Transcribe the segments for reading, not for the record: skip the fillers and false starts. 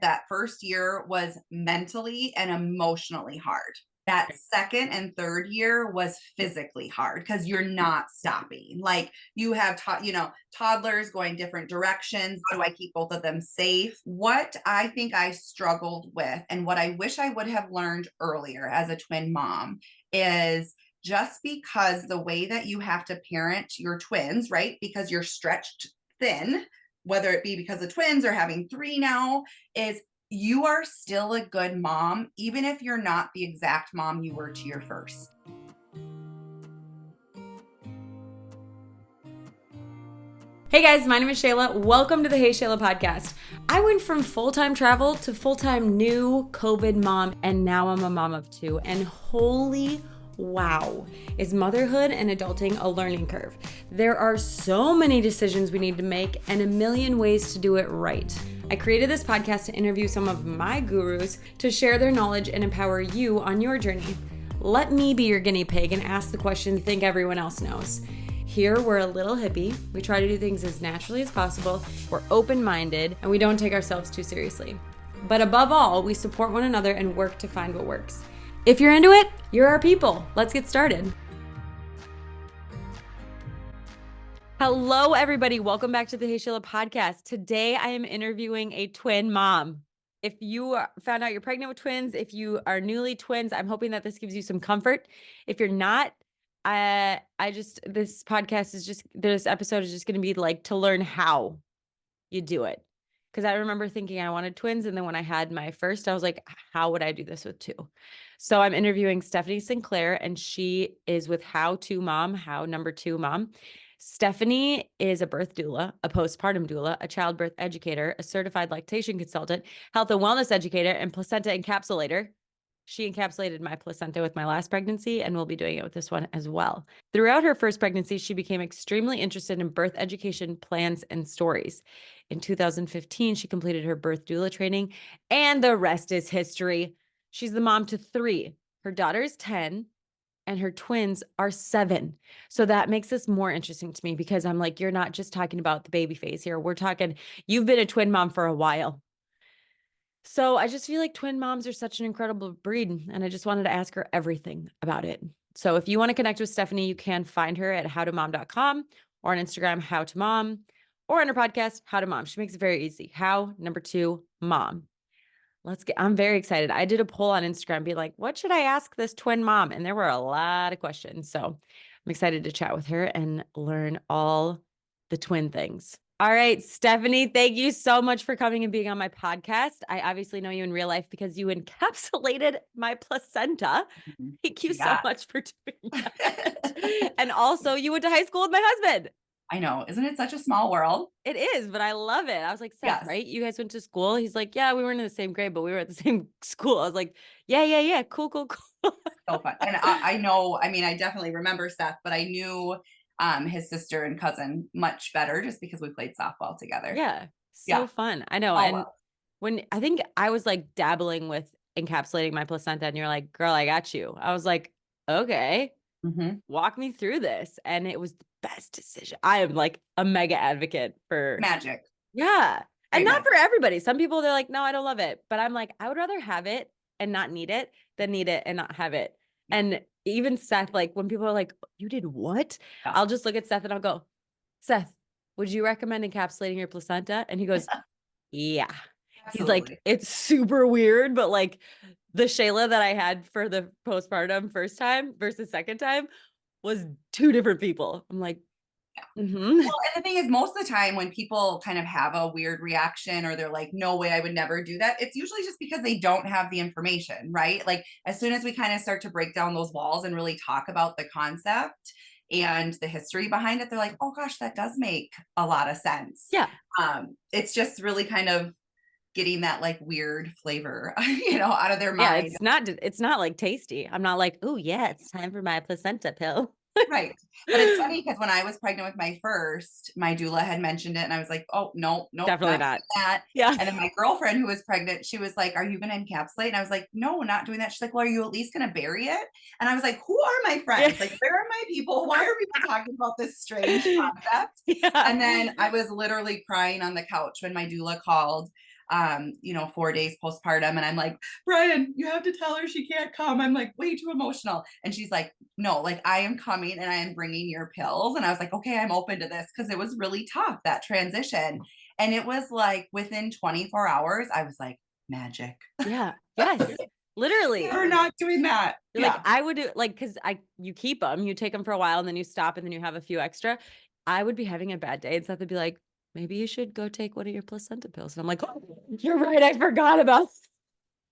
That first year was mentally and emotionally hard. That second and third year was physically hard because you're not stopping. Like you have, toddlers going different directions. How do I keep both of them safe? What I think I struggled with and what I wish I would have learned earlier as a twin mom is just because the way that you have to parent your twins, right? Because you're stretched thin, whether it be because of twins or having three now, is you are still a good mom, even if you're not the exact mom you were to your first. Hey guys, my name is Shayla. Welcome to the Hey Shayla Podcast. I went from full-time travel to full-time new COVID mom, and now I'm a mom of two. And holy wow, is motherhood and adulting a learning curve. There are so many decisions we need to make and a million ways to do it right. I created this podcast to interview some of my gurus to share their knowledge and empower you on your journey. Let me be your guinea pig and ask the questions you think everyone else knows. Here, we're a little hippie. We try to do things as naturally as possible. We're open-minded, and we don't take ourselves too seriously. But above all, we support one another and work to find what works. If you're into it, you're our people. Let's get started. Hello, everybody. Welcome back to the Hey Shayla Podcast. Today, I am interviewing a twin mom. If you found out you're pregnant with twins, if you are newly twins, I'm hoping that this gives you some comfort. If you're not, this podcast is just, this episode is just going to be like to learn how you do it. Because I remember thinking I wanted twins. And then when I had my first, I was like, how would I do this with two? So I'm interviewing Stephanie Sinclair, and she is with How Number Two Mom. Stephanie is a birth doula, a postpartum doula, a childbirth educator, a certified lactation consultant, health and wellness educator, and placenta encapsulator. She encapsulated my placenta with my last pregnancy and will be doing it with this one as well. Throughout her first pregnancy, she became extremely interested in birth education plans and stories. In 2015, she completed her birth doula training, and the rest is history. She's the mom to three. Her daughter is 10, and her twins are 7. So that makes this more interesting to me because I'm like, you're not just talking about the baby phase here. We're talking, you've been a twin mom for a while. So I just feel like twin moms are such an incredible breed, and I just wanted to ask her everything about it. So if you want to connect with Stephanie, you can find her at howtomom.com or on Instagram, howtomom, or on her podcast, How to Mom. She makes it very easy. How number 2 mom. I'm very excited. I did a poll on Instagram, be like, what should I ask this twin mom? And there were a lot of questions. So I'm excited to chat with her and learn all the twin things. All right, Stephanie, thank you so much for coming and being on my podcast. I obviously know you in real life because you encapsulated my placenta. Thank you so much for doing that. And also, you went to high school with my husband. I know. Isn't it such a small world? It is, but I love it. I was like, Seth, Yes. right? You guys went to school? He's like, yeah, we weren't in the same grade, but we were at the same school. I was like, yeah. Cool. So fun. And I know, I mean, I definitely remember Seth, but I knew his sister and cousin much better just because we played softball together. Yeah. So fun. I know. And when I think I was like dabbling with encapsulating my placenta, and you're like, girl, I got you. I was like, okay, walk me through this. And it was the best decision. I am like a mega advocate for magic. Yeah. And not for everybody. Some people, they're like, no, I don't love it. But I'm like, I would rather have it and not need it than need it and not have it. And even Seth, like when people are like, you did what? Yeah. I'll just look at Seth and I'll go, Seth, would you recommend encapsulating your placenta? And he goes, yeah. Absolutely. He's like, it's super weird, but like the Shayla that I had for the postpartum first time versus second time was 2 different people. I'm like, Well, and the thing is, most of the time when people kind of have a weird reaction or they're like, no way, I would never do that, it's usually just because they don't have the information, right? Like as soon as we kind of start to break down those walls and really talk about the concept and the history behind it, they're like, oh gosh, that does make a lot of sense. Yeah. It's just really kind of getting that like weird flavor, out of their mind. Yeah, it's not like tasty. I'm not like, oh yeah, it's time for my placenta pill. Right. But it's funny because when I was pregnant with my first, my doula had mentioned it and I was like, oh, no, definitely not that. Yeah. And then my girlfriend who was pregnant, she was like, are you going to encapsulate? And I was like, no, not doing that. She's like, well, are you at least going to bury it? And I was like, who are my friends? Yeah. Like, where are my people? Why are people talking about this strange concept? Yeah. And then I was literally crying on the couch when my doula called. 4 days postpartum. And I'm like, Brian, you have to tell her she can't come. I'm like way too emotional. And she's like, no, like I am coming and I am bringing your pills. And I was like, okay, I'm open to this, because it was really tough, that transition. And it was like within 24 hours, I was like, magic. Yeah. Yes. Literally. We're not doing that. You're like, I would do like, cause you keep them, you take them for a while and then you stop and then you have a few extra. I would be having a bad day and Seth would be like, maybe you should go take one of your placenta pills. And I'm like, oh, you're right. I forgot about.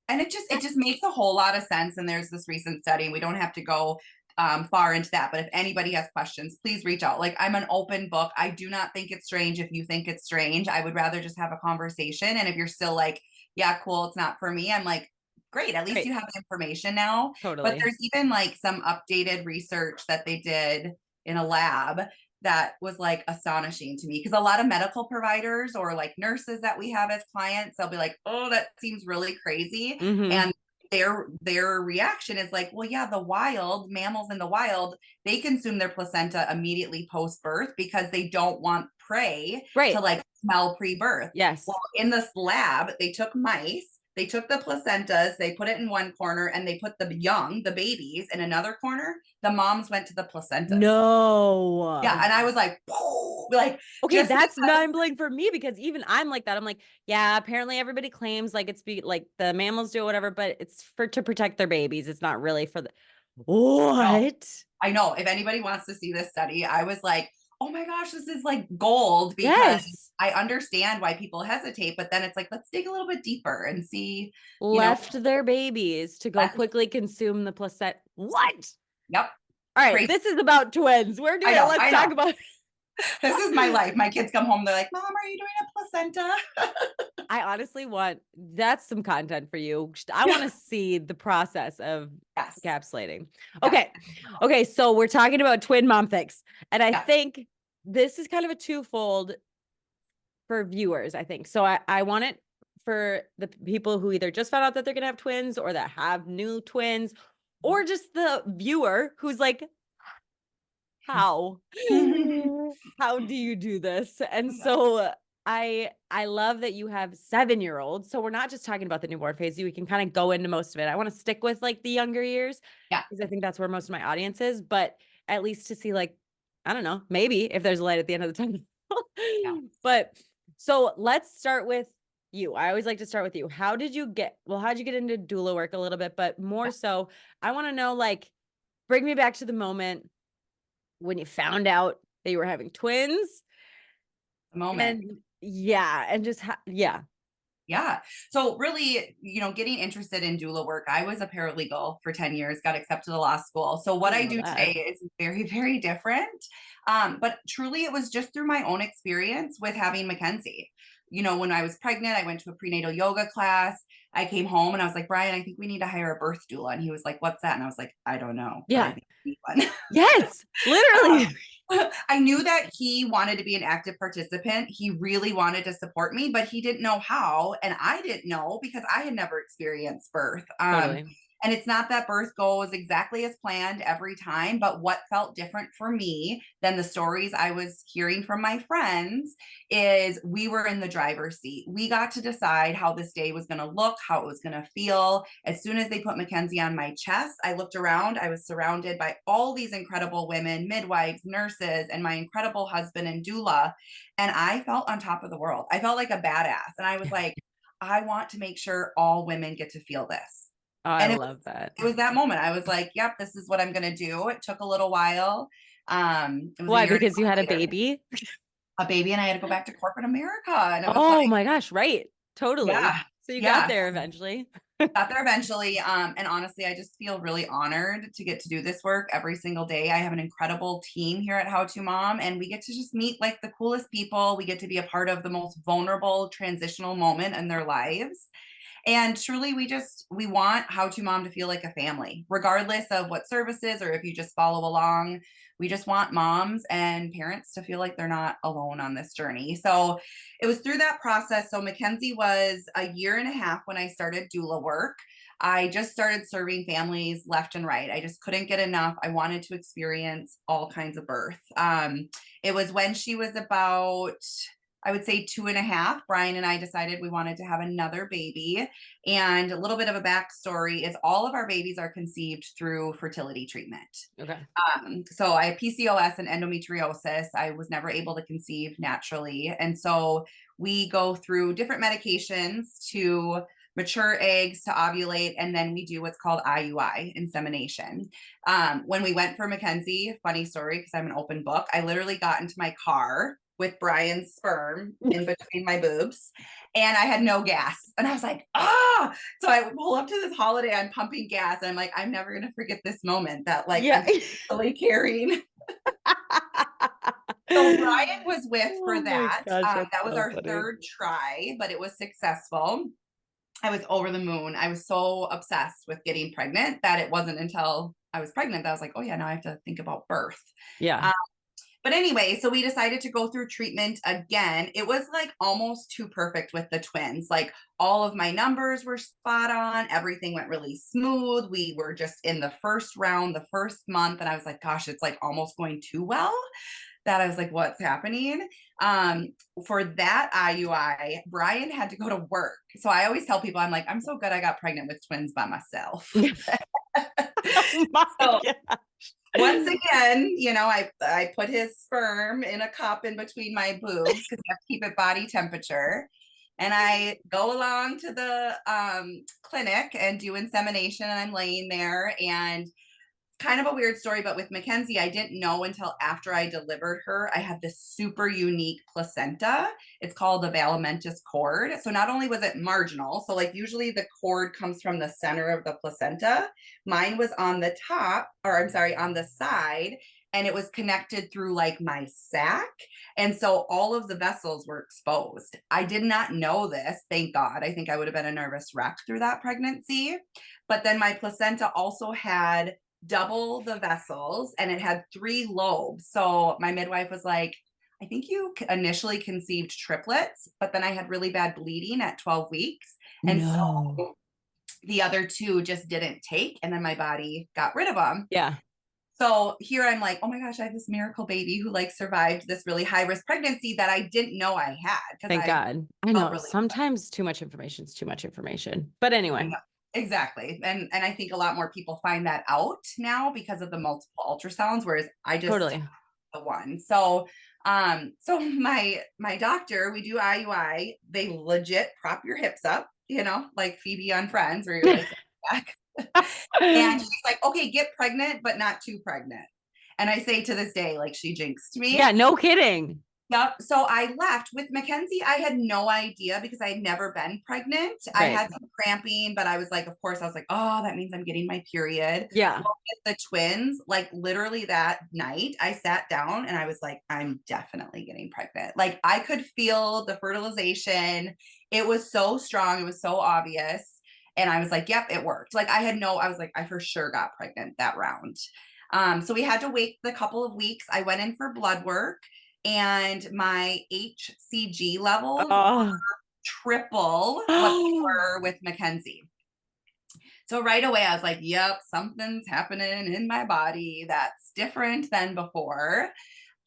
And it just makes a whole lot of sense. And there's this recent study, and we don't have to go far into that, but if anybody has questions, please reach out. Like, I'm an open book. I do not think it's strange if you think it's strange. I would rather just have a conversation. And if you're still like, yeah, cool, it's not for me, I'm like, great, at least you have the information now. Totally. But there's even like some updated research that they did in a lab that was like astonishing to me, because a lot of medical providers or like nurses that we have as clients, they'll be like, oh, that seems really crazy. And their reaction is like, well, yeah, the wild mammals in the wild, they consume their placenta immediately post-birth because they don't want prey to like smell pre-birth. Yes. Well, in this lab, they took mice, they took the placentas, they put it in one corner, and they put the babies in another corner. The moms went to the placentas. No. Yeah. And I was like, whoa, like, okay, that's mind-blowing for me, because even I'm like that. I'm like, yeah, apparently everybody claims like it's like the mammals do whatever, but it's to protect their babies. It's not really for the what? No, I know. If anybody wants to see this study, I was like, oh my gosh, this is like gold, because I understand why people hesitate, but then it's like, let's dig a little bit deeper and see. Their babies to go quickly consume the placenta. What? Yep. All right. Crazy. This is about twins. We're doing it. Let's talk about this is my life. My kids come home, they're like, Mom, are you doing a placenta? I honestly that's some content for you. I want to see the process of encapsulating. Okay. Okay. So we're talking about twin mom things. And I think this is kind of a twofold for viewers, I think. So I want it for the people who either just found out that they're going to have twins, or that have new twins, or just the viewer who's like, how do you do this? And so I love that you have 7-year-olds. So we're not just talking about the newborn phase. We can kind of go into most of it. I want to stick with like the younger years. Yeah. Because I think that's where most of my audience is, but at least to see like, I don't know, maybe if there's a light at the end of the tunnel. But so let's start with you. I always like to start with you. How'd you get into doula work a little bit, but more so I want to know, like, bring me back to the moment when you found out that you were having twins. The moment. And just yeah. So really, getting interested in doula work, I was a paralegal for 10 years, got accepted to law school. So what I do today is very, very different. But truly it was just through my own experience with having Mackenzie. When I was pregnant, I went to a prenatal yoga class. I came home and I was like, Brian, I think we need to hire a birth doula. And he was like, what's that? And I was like, I don't know. Yeah. I think we need one. Yes, literally. I knew that he wanted to be an active participant. He really wanted to support me, but he didn't know how. And I didn't know, because I had never experienced birth. Totally. And it's not that birth goes exactly as planned every time, but what felt different for me than the stories I was hearing from my friends is we were in the driver's seat. We got to decide how this day was going to look, how it was going to feel. As soon as they put Mackenzie on my chest, I looked around. I was surrounded by all these incredible women, midwives, nurses, and my incredible husband and doula. And I felt on top of the world. I felt like a badass. And I was like, I want to make sure all women get to feel this. Oh, I love that. It was that moment. I was like, yep, this is what I'm going to do. It took a little while. Why? Because you had a baby? A baby, and I had to go back to corporate America. And it was oh my gosh, right. Totally. Yeah. So you got there eventually. Got there eventually. And honestly, I just feel really honored to get to do this work every single day. I have an incredible team here at How to Mom, and we get to just meet like the coolest people. We get to be a part of the most vulnerable transitional moment in their lives. And truly, we want How to Mom to feel like a family, regardless of what services or if you just follow along. We just want moms and parents to feel like they're not alone on this journey. So it was through that process. So Mackenzie was 1.5 years when I started doula work. I just started serving families left and right. I just couldn't get enough. I wanted to experience all kinds of birth. It was when she was about I would say 2.5, Brian and I decided we wanted to have another baby. And a little bit of a backstory is all of our babies are conceived through fertility treatment. Okay. So I have PCOS and endometriosis. I was never able to conceive naturally. And so we go through different medications to mature eggs to ovulate, and then we do what's called IUI, insemination. When we went for Mackenzie, funny story, because I'm an open book, I literally got into my car with Brian's sperm in between my boobs, and I had no gas. And I was like, ah! So I would pull up to this holiday, I'm pumping gas, and I'm like, I'm never going to forget this moment that like I'm really carrying. So Brian was with for that. Gosh, that was so our funny. third try, but it was successful. I was over the moon. I was so obsessed with getting pregnant that it wasn't until I was pregnant that I was like, oh yeah, now I have to think about birth. Yeah. But anyway, so we decided to go through treatment again. It was like almost too perfect with the twins. Like all of my numbers were spot on. Everything went really smooth. We were just in the first round, the first month. And I was like, gosh, it's like almost going too well. That I was like, what's happening? For that IUI, Brian had to go to work. So I always tell people, I'm like, I'm so good I got pregnant with twins by myself. Oh my gosh. Once again, you know, I put his sperm in a cup in between my boobs because you have to keep it body temperature. And I go along to the clinic and do insemination, and I'm laying there, and kind of a weird story, but with Mackenzie, I didn't know until after I delivered her, I had this super unique placenta. It's called the velamentous cord. So not only was it marginal, so like usually the cord comes from the center of the placenta. Mine was on the top, or I'm sorry, on the side, and it was connected through like my sac. And so all of the vessels were exposed. I did not know this, thank God. I think I would have been a nervous wreck through that pregnancy. But then my placenta also had double the vessels, and it had 3 lobes. So my midwife was like, I think you initially conceived triplets, but then I had really bad bleeding at 12 weeks. And so the other 2 just didn't take. And then my body got rid of them. Yeah. So here I'm like, oh my gosh, I have this miracle baby who like survived this really high risk pregnancy that I didn't know I had. Thank God. I know really sometimes too much information is too much information, but anyway. Exactly. And I think a lot more people find that out now because of the multiple ultrasounds, whereas I just Totally. the one. So so my doctor, we do IUI, they legit prop your hips up, you know, like Phoebe on Friends, where you're like back. And she's like, okay, get pregnant, but not too pregnant. And I say to this day, like, she jinxed me. Yeah, no kidding. Yep. So I left with Mackenzie. I had no idea because I had never been pregnant. I had some cramping, but I was like, of course, I was like, oh, that means I'm getting my period. Yeah. Well, with the twins, like literally that night, I sat down and I was like, I'm definitely getting pregnant. Like I could feel the fertilization. It was so strong. It was so obvious. And I was like, yep, it worked. Like I was like, I for sure got pregnant that round. So we had to wait the couple of weeks. I went in for blood work, and my HCG levels were triple what they were with Mackenzie. So right away I was like, yep, something's happening in my body that's different than before.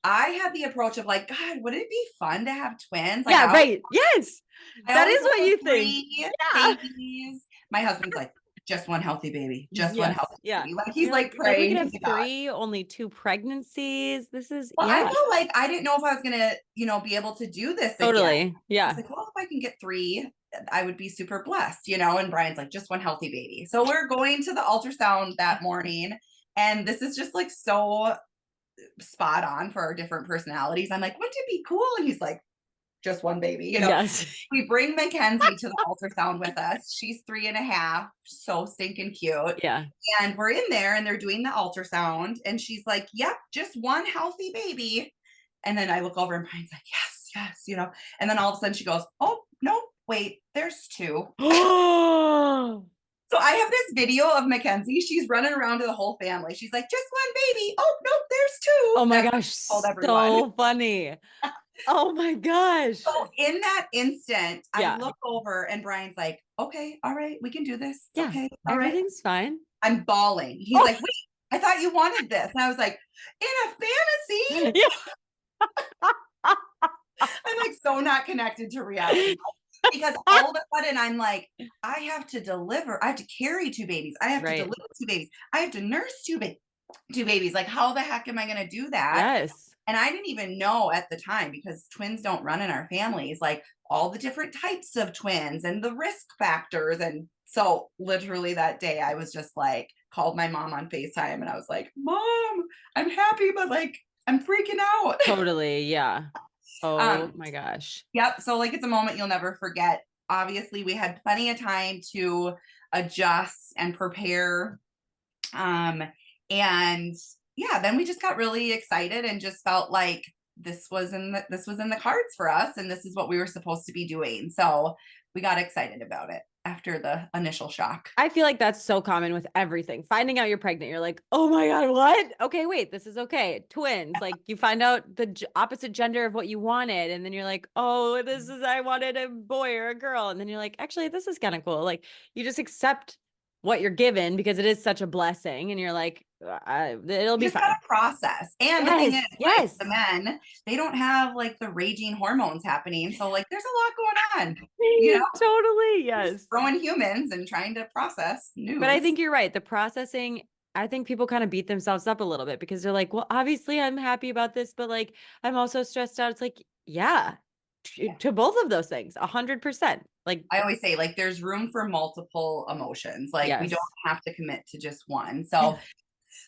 I had the approach of like, God, would it be fun to have twins? Like, yeah, right. Yes. That is what you think. Yeah. Babies. My husband's like, just one healthy baby. Just one healthy baby. Like he's like praying. We could have 3, only 2 pregnancies. This is I felt like I didn't know if I was gonna, you know, be able to do this totally again. Yeah. I was like, well, if I can get 3, I would be super blessed, you know. And Brian's like, just one healthy baby. So we're going to the ultrasound that morning, and this is just like so spot on for our different personalities. I'm like, wouldn't it be cool? And he's like, just one baby, you know. Yes. We bring Mackenzie to the ultrasound with us. She's 3.5, so stinking cute. Yeah. And we're in there and they're doing the ultrasound, and she's like, yep, just one healthy baby. And then I look over and Brian's like, yes, you know. And then all of a sudden she goes, oh no, wait, there's 2. So I have this video of Mackenzie. She's running around to the whole family. She's like, just one baby. Oh nope, there's 2. Oh my gosh, so funny. Oh my gosh. So in that instant, I look over and Brian's like, okay, all right, we can do this. It's okay. Everything's fine. I'm bawling. He's like, wait, I thought you wanted this. And I was like, in a fantasy. I'm like so not connected to reality. Because all of a sudden I'm like, I have to deliver, I have to carry 2 babies, I have to Right. deliver 2 babies, I have to nurse 2 babies. Like, how the heck am I going to do that? Yes. And I didn't even know at the time, because twins don't run in our families, like all the different types of twins and the risk factors. And so literally that day I was just like, called my mom on FaceTime and I was like, Mom, I'm happy, but like I'm freaking out. Totally. Yeah. Oh Um, my gosh. Yep. So like it's a moment you'll never forget. Obviously, we had plenty of time to adjust and prepare. And yeah, then we just got really excited and just felt like this was in the cards for us, and this is what we were supposed to be doing. So we got excited about it after the initial shock. I feel like that's so common with everything. Finding out you're pregnant, you're like, oh my God, what? Okay, wait, this is okay. Twins, like you find out the opposite gender of what you wanted. And then you're like, oh, I wanted a boy or a girl. And then you're like, actually, this is kind of cool. Like you just accept what you're given because it is such a blessing. And you're like, it'll You be just fine. gotta process. And the thing Yes, is, like yes. the men, they don't have like the raging hormones happening. So like there's a lot going on, you know, Totally, just yes. growing humans and trying to process But I news. think you're right. The processing, I think people kind of beat themselves up a little bit because they're like, well, obviously I'm happy about this, but like I'm also stressed out. It's like, yeah, to both of those things, 100%. Like, I always say like there's room for multiple emotions. Like we don't yes. have to commit to just one. So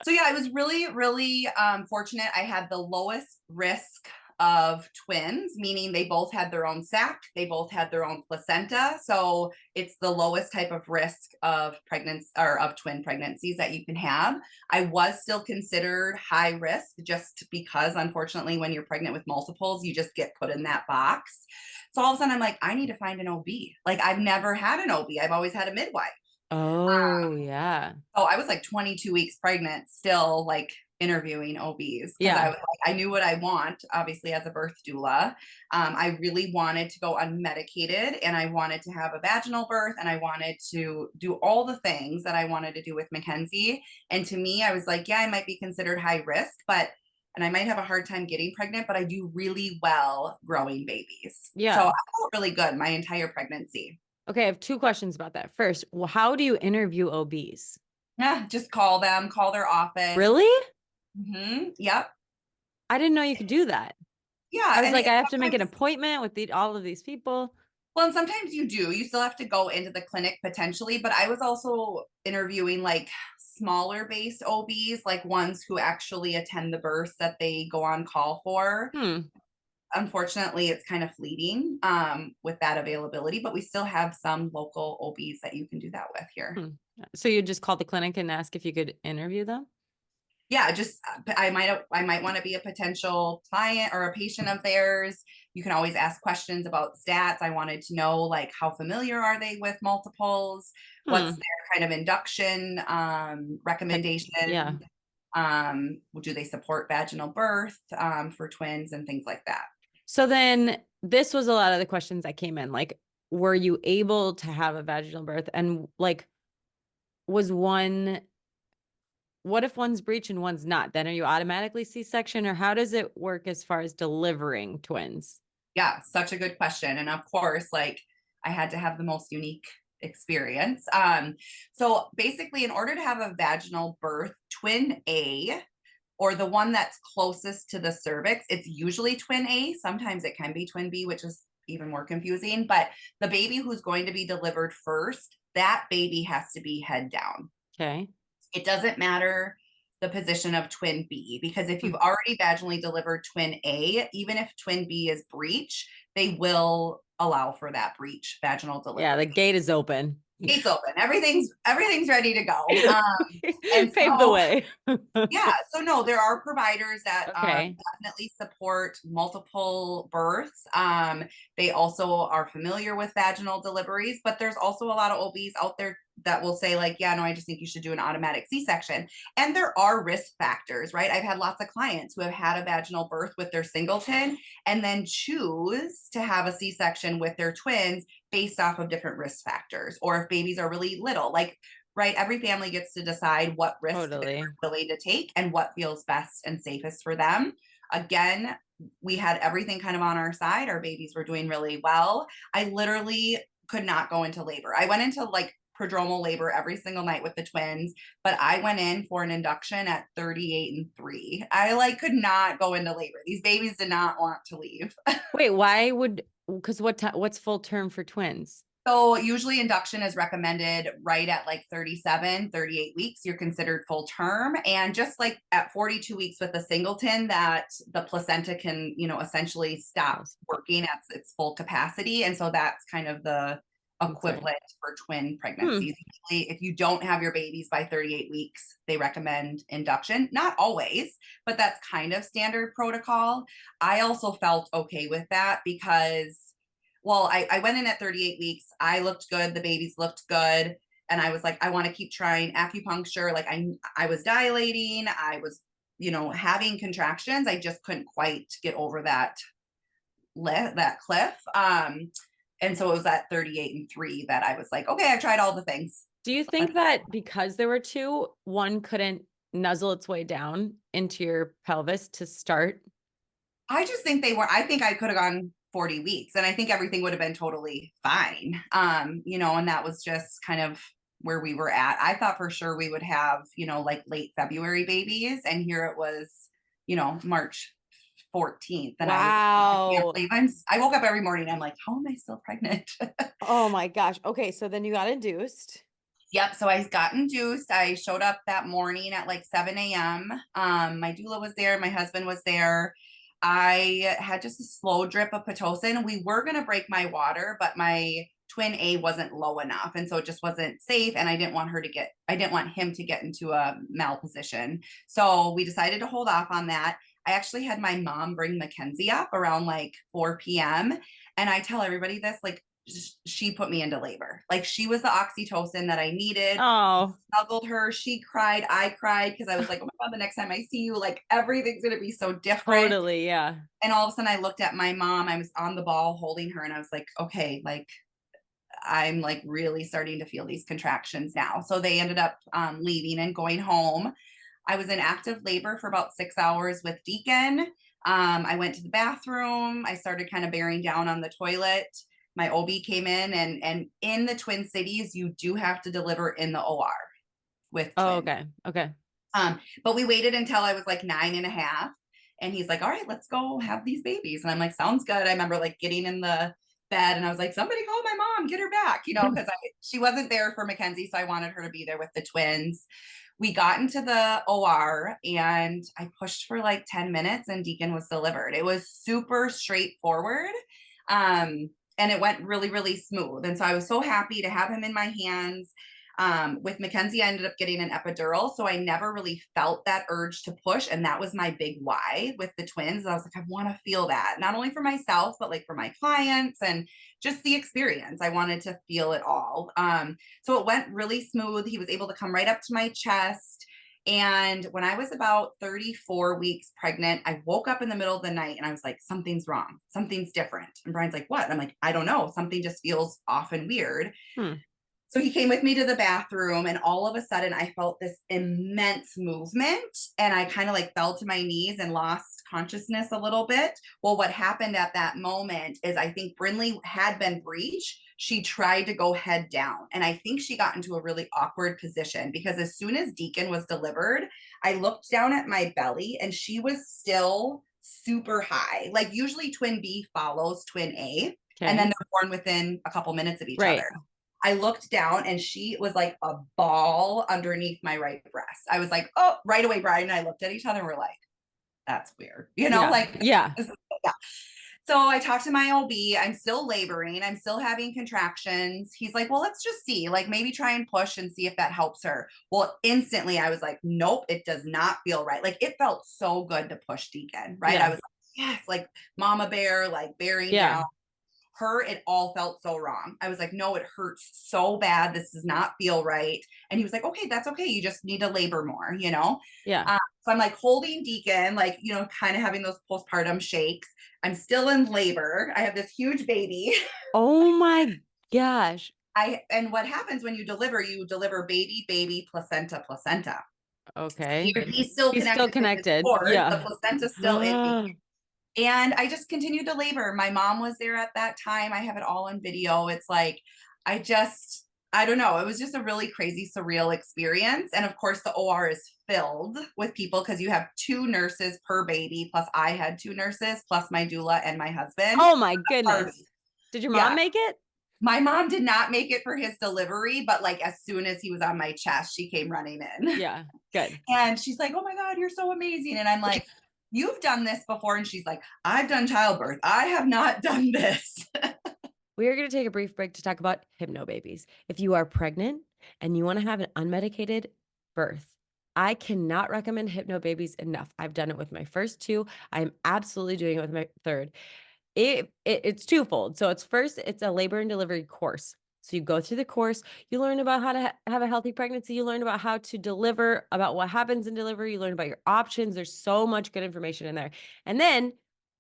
yeah, I was really, really fortunate. I had the lowest risk of twins, meaning they both had their own sac, they both had their own placenta. So it's the lowest type of risk of pregnancy or of twin pregnancies that you can have. I was still considered high risk just because, unfortunately, when you're pregnant with multiples, you just get put in that box. So all of a sudden, I'm like, I need to find an OB. Like I've never had an OB. I've always had a midwife. Oh, yeah. Oh, I was like 22 weeks pregnant, still like interviewing OBs because I Yeah. was like, I knew what I want, obviously, as a birth doula. I really wanted to go unmedicated and I wanted to have a vaginal birth and I wanted to do all the things that I wanted to do with Mackenzie. And to me, I was like, yeah, I might be considered high risk, and I might have a hard time getting pregnant, but I do really well growing babies. So I Yeah. felt really good my entire pregnancy. Okay. I have 2 questions about that. First, how do you interview OBs? Yeah, just call them, call their office. Really? Yep. I didn't know you could do that. Yeah, I was and like, I have to make an sometimes, appointment with all of these people. well, and sometimes you do. You still have to go into the clinic potentially, but I was also interviewing like smaller based OBs, like ones who actually attend the births that they go on call for. Hmm. Unfortunately, it's kind of fleeting with that availability, but we still have some local OBs that you can do that with here. Hmm. So you just call the clinic and ask if you could interview them? Yeah, just I might want to be a potential client or a patient of theirs. You can always ask questions about stats. I wanted to know like how familiar are they with multiples? What's Hmm. their kind of induction Like, yeah. recommendation? Do they support vaginal birth for twins and things like that? So then this was a lot of the questions that came in. Like, were you able to have a vaginal birth? And like, was one, what if one's breech and one's not? Then are you automatically C-section or how does it work as far as delivering twins? Yeah, such a good question. And of course, like I had to have the most unique experience. So basically, in order to have a vaginal birth, twin A, or the one that's closest to the cervix, it's usually twin A. Sometimes it can be twin B, which is even more confusing. But the baby who's going to be delivered first, that baby has to be head down. Okay. It doesn't matter the position of twin B, because if Hmm. you've already vaginally delivered twin A, even if twin B is breech, they will allow for that breech vaginal Yeah, the delivery. gate is open. Gates open. Everything's ready to go. And Pave the so way. yeah, so no, there are providers that Okay. definitely support multiple births. They also are familiar with vaginal deliveries, but there's also a lot of OBs out there that will say like, yeah, no, I just think you should do an automatic C-section. And there are risk factors, right? I've had lots of clients who have had a vaginal birth with their singleton and then choose to have a C-section with their twins based off of different risk factors, or if babies are really little, like, right, every family gets to decide what risk Totally. they're willing to take and what feels best and safest for them. Again, we had everything kind of on our side. Our babies were doing really well. I literally could not go into labor. I went into like prodromal labor every single night with the twins, but I went in for an induction at 38 and 3. I like could not go into labor. These babies did not want to leave. Wait, because what's full term for twins? So usually induction is recommended right at like 37, 38 weeks. You're considered full term. And just like at 42 weeks with a singleton, that the placenta can, essentially stop working at its full capacity. And so that's kind of the equivalent for twin pregnancies. Usually, if you don't have your babies by 38 weeks, they recommend induction. Not always, but that's kind of standard protocol. I also felt okay with that because I went in at 38 weeks. I looked good. The babies looked good. And I was like, I want to keep trying acupuncture. Like I was dilating. I was, having contractions. I just couldn't quite get over that cliff. And so it was at 38 and 3 that I was like, okay, I tried all the things. Do you think that because there were two, one couldn't nuzzle its way down into your pelvis to start? I just think I think I could have gone 40 weeks and I think everything would have been totally fine. And that was just kind of where we were at. I thought for sure we would have, like late February babies. And here it was, March 14th. And wow. I woke up every morning. I'm like, how am I still pregnant? Oh my gosh. Okay. So then you got induced. Yep. So I got induced. I showed up that morning at like 7 a.m. My doula was there. My husband was there. I had just a slow drip of Pitocin. We were going to break my water, but my twin A wasn't low enough. And so it just wasn't safe. And I didn't want him to get into a malposition. So we decided to hold off on that. I actually had my mom bring Mackenzie up around like 4 p.m. And I tell everybody this, like, she put me into labor. Like she was the oxytocin that I needed. Oh, Snuggled her. She cried. I cried because I was like, oh my God, the next time I see you, like everything's going to be so different. Totally. Yeah. And all of a sudden I looked at my mom. I was on the ball holding her and I was like, okay, like I'm like really starting to feel these contractions now. So they ended up leaving and going home. I was in active labor for about 6 hours with Deacon. I went to the bathroom. I started kind of bearing down on the toilet. My OB came in and in the Twin Cities, you do have to deliver in the OR with twins. Oh, okay. Okay. But we waited until I was like 9.5 and he's like, all right, let's go have these babies. And I'm like, sounds good. I remember like getting in the bed and I was like, somebody call my mom, get her back, because she wasn't there for Mackenzie. So I wanted her to be there with the twins. We got into the OR and I pushed for like 10 minutes and Deacon was delivered. It was super straightforward. And it went really, really smooth. And so I was so happy to have him in my hands. With Mackenzie, I ended up getting an epidural. So I never really felt that urge to push. And that was my big why with the twins. I was like, I want to feel that, not only for myself, but like for my clients and just the experience. I wanted to feel it all. So it went really smooth. He was able to come right up to my chest. And when I was about 34 weeks pregnant, I woke up in the middle of the night and I was like, something's wrong. Something's different. And Brian's like, what? And I'm like, I don't know. Something just feels off and weird. So he came with me to the bathroom and all of a sudden I felt this immense movement and I kind of like fell to my knees and lost consciousness a little bit. Well, what happened at that moment is I think Brinley had been breached. She tried to go head down and I think she got into a really awkward position because as soon as Deacon was delivered, I looked down at my belly and she was still super high. Like usually twin B follows twin A and then they're born within a couple minutes of each other. I looked down and she was like a ball underneath my right breast. I was like, oh, right away, Brian and I looked at each other and we're like, that's weird. Yeah. So I talked to my OB. I'm still laboring. I'm still having contractions. He's like, well, let's just see, like maybe try and push and see if that helps her. Well, instantly I was like, nope, it does not feel right. Like it felt so good to push Deacon, right? I was like, yes, like mama bear, like bearing down. Her, it all felt so wrong. I was like, no, it hurts so bad. This does not feel right. And he was like, okay, that's okay. You just need to labor more, So I'm like holding Deacon, like, kind of having those postpartum shakes. I'm still in labor. I have this huge baby. Oh my gosh. And what happens when you deliver baby, placenta. Okay. He's still connected. Yeah. The placenta's still in me. And I just continued to labor. My mom was there at that time. I have it all on video. It's like, I don't know. It was just a really crazy, surreal experience. And of course, the OR is filled with people because you have 2 nurses per baby. Plus, I had 2 nurses, plus my doula and my husband. Oh my goodness. Did your mom Yeah. make it? My mom did not make it for his delivery, but like as soon as he was on my chest, she came running in. Yeah, good. And she's like, "Oh my God, you're so amazing." And I'm like, "You've done this before." And she's like, "I've done childbirth. I have not done this." We are going to take a brief break to talk about hypnobabies. If you are pregnant and you want to have an unmedicated birth, I cannot recommend hypnobabies enough. I've done it with my first 2. I'm absolutely doing it with my third. It's twofold. So it's a labor and delivery course. So you go through the course, you learn about how to have a healthy pregnancy, you learn about how to deliver, about what happens in delivery, you learn about your options. There's so much good information in there. And then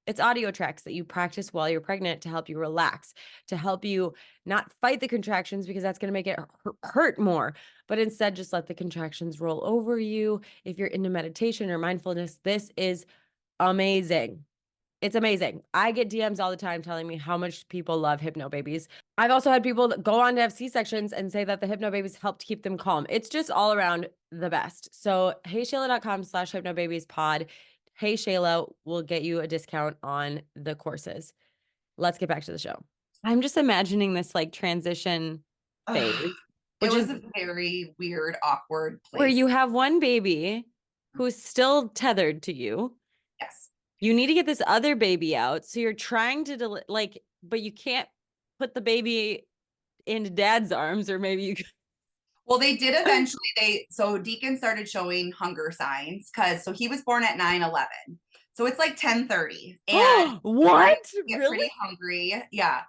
it's audio tracks that you practice while you're pregnant to help you relax, to help you not fight the contractions because that's going to make it hurt more, but instead just let the contractions roll over you. If you're into meditation or mindfulness, this is amazing. It's amazing. I get DMs all the time telling me how much people love hypnobabies. I've also had people that go on to have C-sections and say that the hypnobabies helped keep them calm. It's just all around the best. So heyshayla.com/hypnobabieспod. Hey Shayla will get you a discount on the courses. Let's get back to the show. I'm just imagining this like transition phase, Ugh, it which was is a very weird, awkward where place. you have one baby who's still tethered to you. Yes. You need to get this other baby out. So you're trying to but you can't put the baby into dad's arms, or maybe you Well, they did eventually. So Deacon started showing hunger signs so he was born at 9:11. So it's like 10:30 and What? get Really? pretty hungry. Yeah.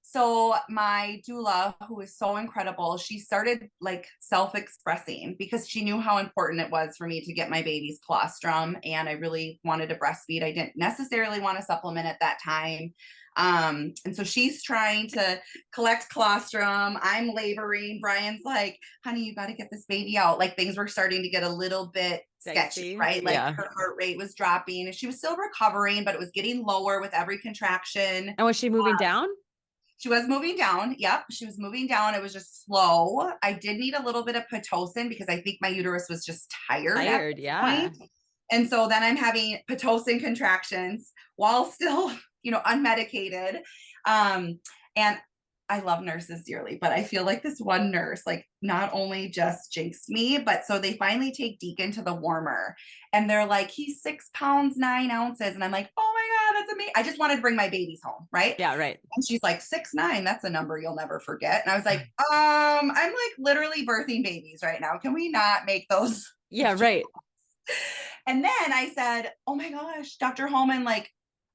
So my doula, who is so incredible, she started like self-expressing because she knew how important it was for me to get my baby's colostrum, and I really wanted to breastfeed. I didn't necessarily want to supplement at that time. And so she's trying to collect colostrum. I'm laboring. Brian's like, "Honey, you got to get this baby out." Like things were starting to get a little bit sketchy, right? Like Yeah. her heart rate was dropping and she was still recovering, but it was getting lower with every contraction. And was she moving down? She was moving down. Yep. She was moving down. It was just slow. I did need a little bit of Pitocin because I think my uterus was just tired at this Yeah. point. And so then I'm having Pitocin contractions while still, unmedicated. And I love nurses dearly, but I feel like this one nurse, like, not only just jinxed me, but so they finally take Deacon to the warmer and they're like, "He's 6 pounds, 9 ounces." And I'm like, "Oh my God, that's amazing." I just wanted to bring my babies home. Right. Yeah, right. And she's like, 6'9", that's a number you'll never forget. And I was like, I'm like literally birthing babies right now. Can we not make those? Yeah, right. And then I said, "Oh my gosh, Dr. Holman, like,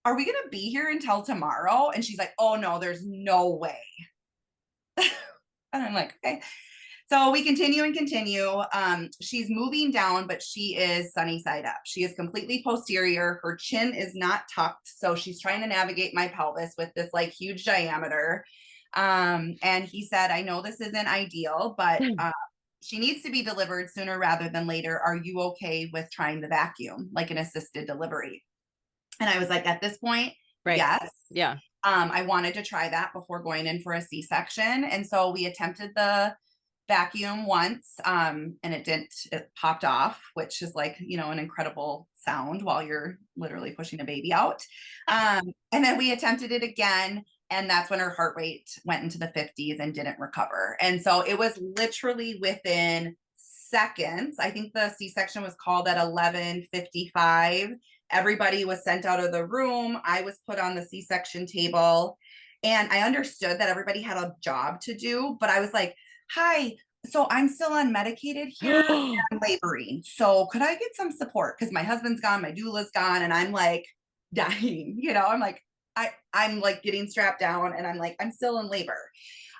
are we going to be here until tomorrow?" And she's like, "Oh no, there's no way." And I'm like, "Okay." So we continue and continue. She's moving down, but she is sunny side up. She is completely posterior. Her chin is not tucked. So she's trying to navigate my pelvis with this like huge diameter. And he said, "I know this isn't ideal, but she needs to be delivered sooner rather than later. Are you okay with trying the vacuum, like an assisted delivery?" And I was like, at this point, Right. yes. Yeah. I wanted to try that before going in for a C-section. And so we attempted the vacuum once, and it popped off, which is like, an incredible sound while you're literally pushing a baby out. And then we attempted it again, and that's when her heart rate went into the 50s and didn't recover. And so it was literally within seconds. I think the C-section was called at 11:55. Everybody was sent out of the room. I was put on the C-section table, and I understood that everybody had a job to do, but I was like, "Hi, so I'm still unmedicated here and I'm laboring. So could I get some support? Because my husband's gone, my doula's gone, and I'm like dying." I'm like, I'm like getting strapped down and I'm like, I'm still in labor.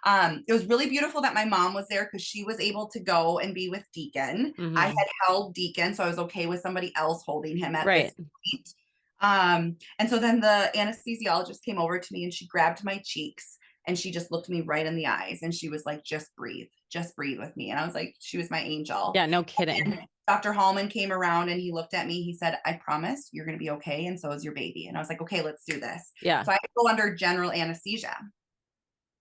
It was really beautiful that my mom was there because she was able to go and be with Deacon. I had held Deacon, so I was okay with somebody else holding him at this point. And so then the anesthesiologist came over to me and she grabbed my cheeks and she just looked me right in the eyes and she was like, "Just breathe. just breathe with me. And I was like, she was my angel. Yeah, no kidding. And Dr. Hallman came around and he looked at me. He said, I promise you're going to be okay. And so is your baby. And I was like, okay, let's do this. Yeah. So I go under general anesthesia.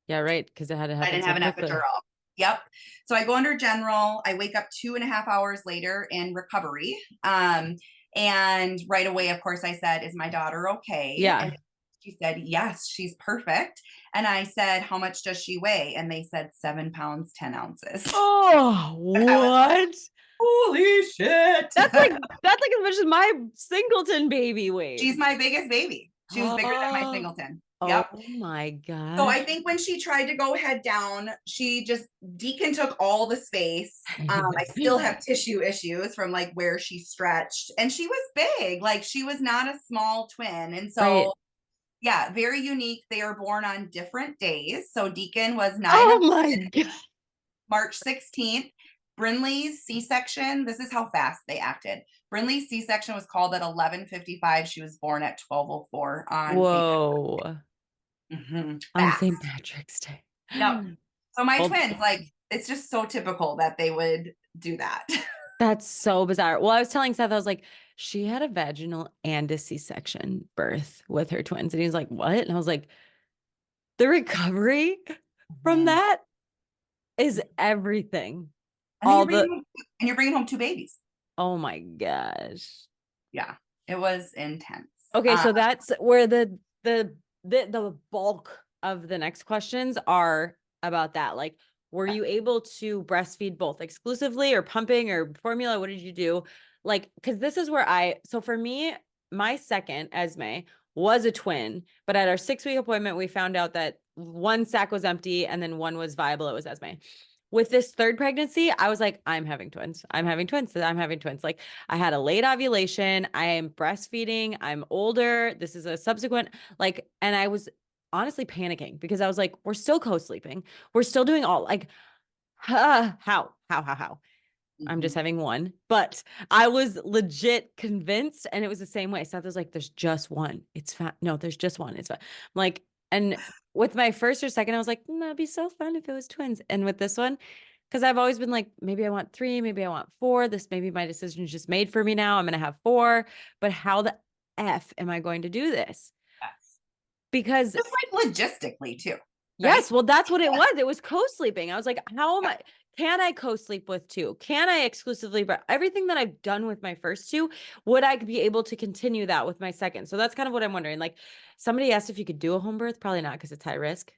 Yeah, right. Because it had to happen. I didn't so have an quickly. epidural. Yep. So I go under general. I wake up 2.5 hours later in recovery. And right away, of course, I said, is my daughter okay? Yeah. And she said, yes, she's perfect. And I said, how much does she weigh? And they said 7 pounds, 10 ounces. Oh, what? Like, holy shit. That's like as much as my singleton baby weighs. She's my biggest baby. She was bigger than my singleton. Yep. Oh my God. So I think when she tried to go head down, Deacon took all the space. I still have tissue issues from like where she stretched, and she was big. Like she was not a small twin. And so, right. Yeah, very unique. They are born on different days. So Deacon was 9 Oh my God. March 16th. Brinley's C-section, this is how fast they acted. Brinley's C-section was called at 11:55. She was born at 12:04 on Whoa. On St. Patrick's Day. Yep. So my twins, like, it's just so typical that they would do that. That's so bizarre. Well, I was telling Seth, I was like, she had a vaginal and a C-section birth with her twins. And he was like, what? And I was like, the recovery from that is everything. And you're bringing home 2 babies. Oh my gosh. Yeah, it was intense. Okay, so that's where the bulk of the next questions are about that. Like, were you able to breastfeed both exclusively or pumping or formula? What did you do? Like, because this is where so for me, my second, Esme, was a twin, but at our 6-week appointment, we found out that one sac was empty and then one was viable. It was Esme. With this third pregnancy, I was like, I'm having twins. I'm having twins. I'm having twins. Like I had a late ovulation. I am breastfeeding. I'm older. This is a subsequent, like, and I was honestly panicking because I was like, we're still co-sleeping. We're still doing all like, how? I'm just having one, but I was legit convinced. And it was the same way. Seth was like, there's just one. It's fine. No, there's just one. It's fine. I'm like, and with my first or second, I was like, no, it'd be so fun if it was twins. And with this one, because I've always been like, maybe I want 3, maybe I want 4. Maybe my decision is just made for me now. I'm going to have 4, but how the F am I going to do this? Yes. Because just like logistically too. Right? Yes. Well, that's what it was. It was co-sleeping. I was like, can I co-sleep with 2? Can I exclusively, but everything that I've done with my first 2, would I be able to continue that with my second? So that's kind of what I'm wondering. Like somebody asked if you could do a home birth. Probably not because it's high risk.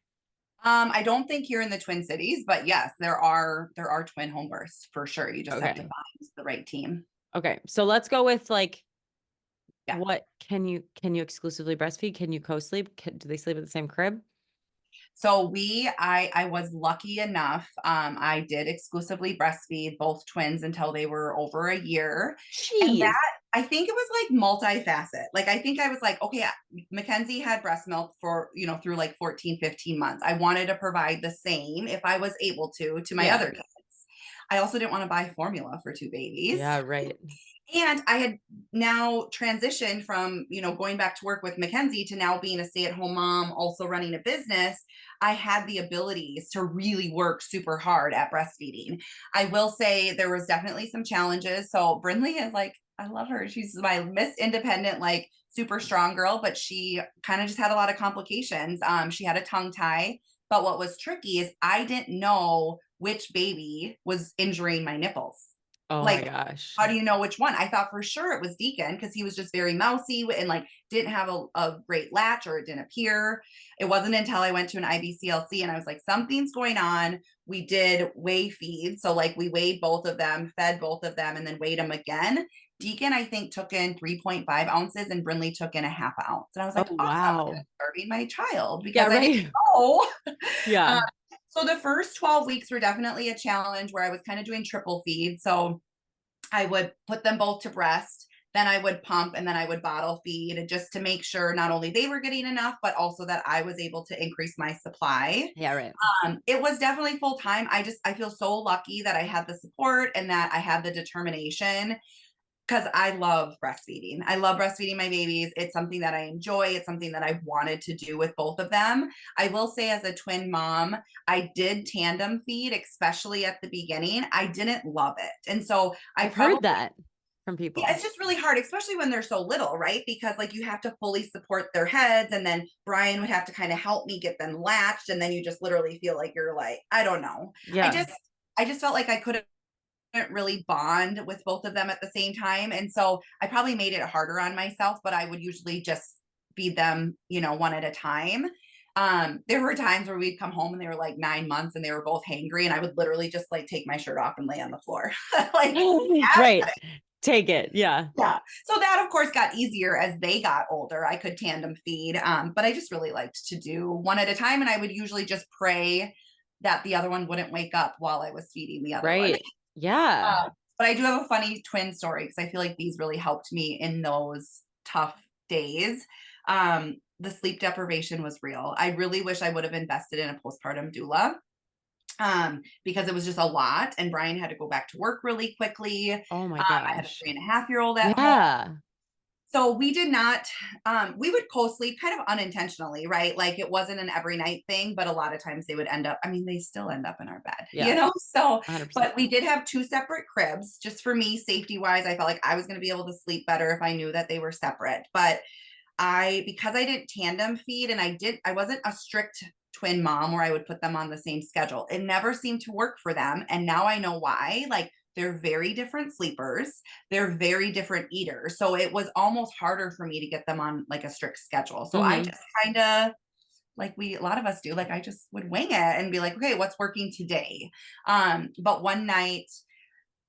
I don't think here in the Twin Cities, but yes, there are twin home births for sure. You just have to find the right team. Okay. So let's go with like, what can you exclusively breastfeed? Can you co-sleep? Do they sleep at the same crib? So I was lucky enough. I did exclusively breastfeed both twins until they were over a year. Jeez. And that, I think it was like multifaceted. Like, I think I was like, okay, Mackenzie had breast milk for, through like 14, 15 months. I wanted to provide the same if I was able to my other kids. I also didn't want to buy formula for 2 babies. Yeah, right. And I had now transitioned from, going back to work with Mackenzie to now being a stay-at-home mom, also running a business. I had the abilities to really work super hard at breastfeeding. I will say there was definitely some challenges. So Brinley is like, I love her. She's my Miss Independent, like super strong girl, but she kind of just had a lot of complications. She had a tongue tie. But what was tricky is I didn't know which baby was injuring my nipples. Oh like, my gosh. How do you know which one? I thought for sure it was Deacon because he was just very mousy and like didn't have a great latch, or it didn't appear. It wasn't until I went to an IBCLC and I was like, something's going on. We did weigh feed. So like we weighed both of them, fed both of them, and then weighed them again. Deacon, I think, took in 3.5 ounces and Brinley took in a ½ ounce. And I was like, oh, awesome, wow. I'm starving my child because I didn't know. Yeah. So the first 12 weeks were definitely a challenge where I was kind of doing triple feed. So I would put them both to breast, then I would pump, and then I would bottle feed just to make sure not only they were getting enough, but also that I was able to increase my supply. Yeah, right. It was definitely full time. I feel so lucky that I had the support and that I had the determination. because I love breastfeeding. I love breastfeeding my babies. It's something that I enjoy. It's something that I wanted to do with both of them. I will say, as a twin mom, I did tandem feed, especially at the beginning. I didn't love it. And so I've heard that from people. Yeah, it's just really hard, especially when they're so little, right? Because like you have to fully support their heads, and then Brian would have to kind of help me get them latched, and then you just literally feel like you're like, I don't know. Yeah. I just felt like I couldn't really bond with both of them at the same time. And so I probably made it harder on myself, but I would usually just feed them, one at a time. There were times where we'd come home and they were like 9 months and they were both hangry, and I would literally just like take my shirt off and lay on the floor. Like, right. Take it. Yeah. Yeah. So that of course got easier as they got older. I could tandem feed. But I just really liked to do one at a time. And I would usually just pray that the other one wouldn't wake up while I was feeding the other one. Yeah. But I do have a funny twin story, because I feel like these really helped me in those tough days. The sleep deprivation was real. I really wish I would have invested in a postpartum doula, because it was just a lot, and Brian had to go back to work really quickly. Oh my I had a gosh. 3.5-year-old at home. Yeah. So we did not, we would co-sleep kind of unintentionally, right? Like it wasn't an every night thing, but a lot of times they would end up, I mean, they still end up in our bed, Yeah. So, 100%. but we did have 2 separate cribs just for me, safety wise. I felt like I was going to be able to sleep better if I knew that they were separate. But because I didn't tandem feed, and I wasn't a strict twin mom where I would put them on the same schedule. It never seemed to work for them. And now I know why. Like, they're very different sleepers. They're very different eaters. So it was almost harder for me to get them on like a strict schedule. So I just kind of, like a lot of us do, like I just would wing it and be like, okay, what's working today? But one night,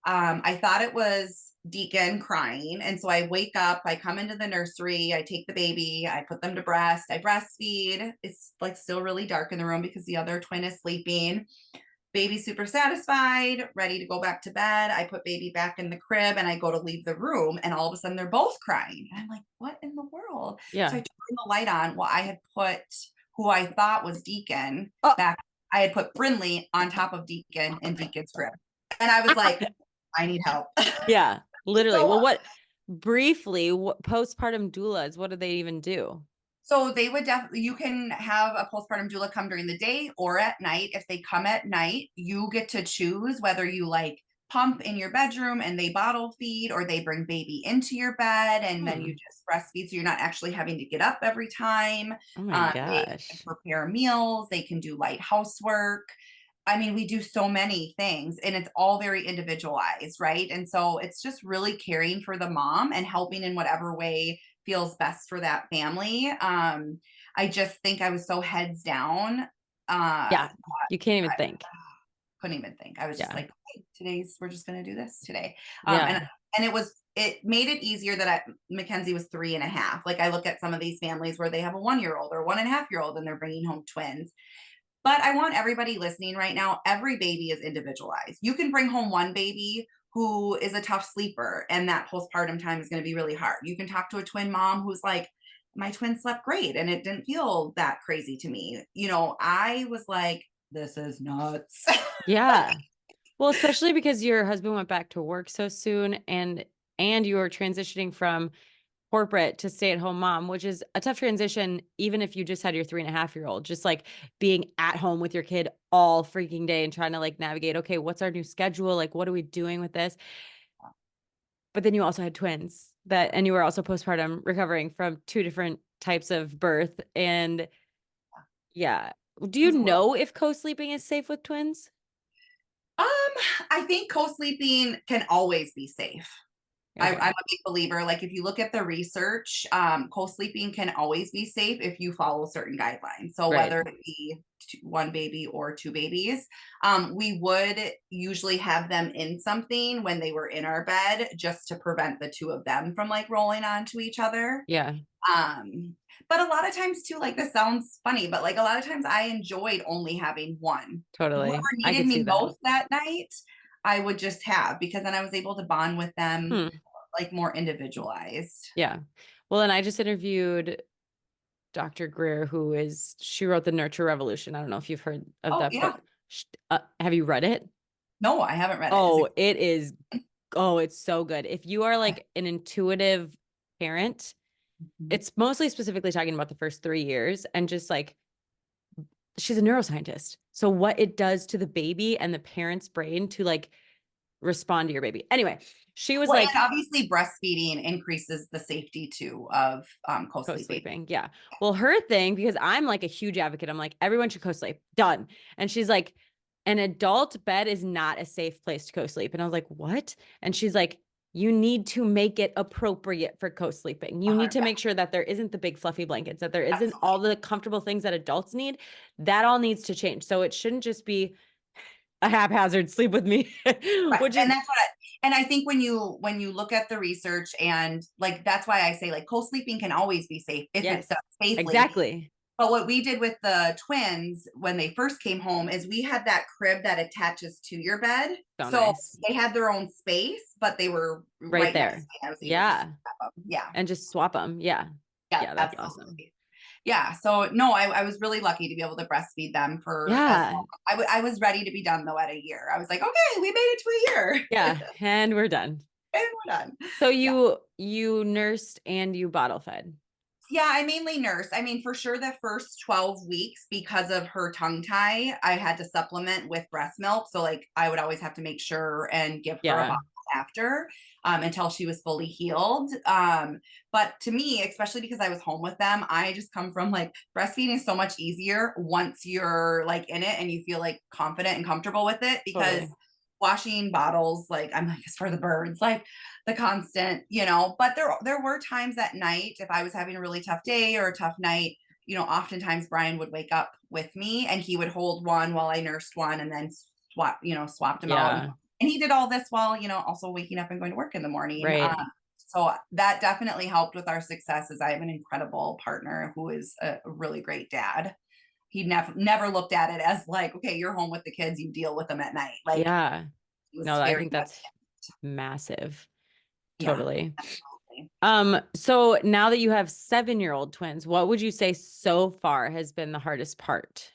I thought it was Deacon crying. And so I wake up, I come into the nursery, I take the baby, I put them to breast, I breastfeed. It's like still really dark in the room because the other twin is sleeping. Baby super satisfied, ready to go back to bed. I put baby back in the crib and I go to leave the room, and all of a sudden they're both crying. And I'm like, what in the world? Yeah. So I turn the light on. Well, I had put who I thought was Deacon back. I had put Brinley on top of Deacon in Deacon's crib. And I was like, I need help. Yeah, literally. Well, briefly, what postpartum doulas, what do they even do? So they would definitely, you can have a postpartum doula come during the day or at night. If they come at night, you get to choose whether you like pump in your bedroom and they bottle feed, or they bring baby into your bed and then you just breastfeed. So you're not actually having to get up every time. Oh my They gosh. can prepare meals. They can do light housework. I mean, we do so many things, and it's all very individualized, right? And so it's just really caring for the mom and helping in whatever way feels best for that family. I just think I was so heads down. Yeah, you can't even think. Couldn't even think. I was just like, hey, we're just going to do this today. Yeah. And it made it easier that Mackenzie was 3.5. Like I look at some of these families where they have a 1-year-old or 1.5-year-old and they're bringing home twins. But I want everybody listening right now, every baby is individualized. You can bring home one baby who is a tough sleeper, and that postpartum time is going to be really hard. You can talk to a twin mom who's like, my twin slept great and it didn't feel that crazy to me. I was like, this is nuts. Yeah. Well, especially because your husband went back to work so soon, and you were transitioning from corporate to stay-at-home mom, which is a tough transition, even if you just had your 3.5-year-old, just like being at home with your kid all freaking day and trying to like navigate, okay, what's our new schedule? Like, what are we doing with this? But then you also had twins and you were also postpartum recovering from 2 different types of birth. And yeah. Do you know if co-sleeping is safe with twins? I think co-sleeping can always be safe. Okay. I'm a big believer. Like if you look at the research, co-sleeping can always be safe if you follow certain guidelines. So whether it be 1 baby or 2 babies, we would usually have them in something when they were in our bed just to prevent the 2 of them from like rolling onto each other. Yeah. But a lot of times too, like this sounds funny, but like a lot of times I enjoyed only having one. Totally. Whoever needed me most that night, I would just have, because then I was able to bond with them like more individualized. Yeah. Well, and I just interviewed Dr. Greer, she wrote The Nurture Revolution. I don't know if you've heard of that book. Have you read it? No, I haven't read it. Oh, it is Oh, it's so good. If you are like an intuitive parent, it's mostly specifically talking about the first 3 years and just like she's a neuroscientist. So what it does to the baby and the parent's brain to like respond to your baby. Anyway, she was Well, like, and obviously breastfeeding increases the safety too of co-sleeping. co-sleeping. Yeah. Well, her thing, because I'm like a huge advocate, I'm like, everyone should co-sleep. Done. And she's like, an adult bed is not a safe place to co-sleep. And I was like, what? And she's like, you need to make it appropriate for co-sleeping. You need to make sure that there isn't the big fluffy blankets, that there isn't all the comfortable things that adults need. That all needs to change. So it shouldn't just be a haphazard sleep with me, Right. which And is, that's and I think when you look at the research and like that's why I say like co-sleeping can always be safe if it's yes, done safely. exactly. But what we did with the twins when they first came home is we had that crib that attaches to your bed. So So nice. they had their own space, but they were Right right next to there. me. I was able to Yeah. swap them. Yeah. And just swap them. Yeah. Yeah, Yeah. That's absolutely. awesome. Yeah. So no, I was really lucky to be able to breastfeed them for as Yeah. long. I was ready to be done though at a year. I was like, okay, we made it to a year. Yeah. And we're done. And we're done. So Yeah. you nursed and you bottle fed. Yeah, I mainly nurse. I mean, for sure, the first 12 weeks, because of her tongue tie, I had to supplement with breast milk. So, like, I would always have to make sure and give her a Yeah. bottle after until she was fully healed. But to me, especially because I was home with them, I just come from like breastfeeding is so much easier once you're like in it and you feel like confident and comfortable with it because Totally. washing bottles, like I'm like, it's for the birds, like the constant, but there were times at night if I was having a really tough day or a tough night, oftentimes Brian would wake up with me and he would hold one while I nursed one and then swapped him out. Yeah. And he did all this while, also waking up and going to work in the morning. Right. So that definitely helped with our success as I have an incredible partner who is a really great dad. He never looked at it as like, okay, you're home with the kids, you deal with them at night. Like, Yeah. he was No, I very think that's massive. yeah, Totally. absolutely. So now that you have 7-year-old twins, what would you say so far has been the hardest part?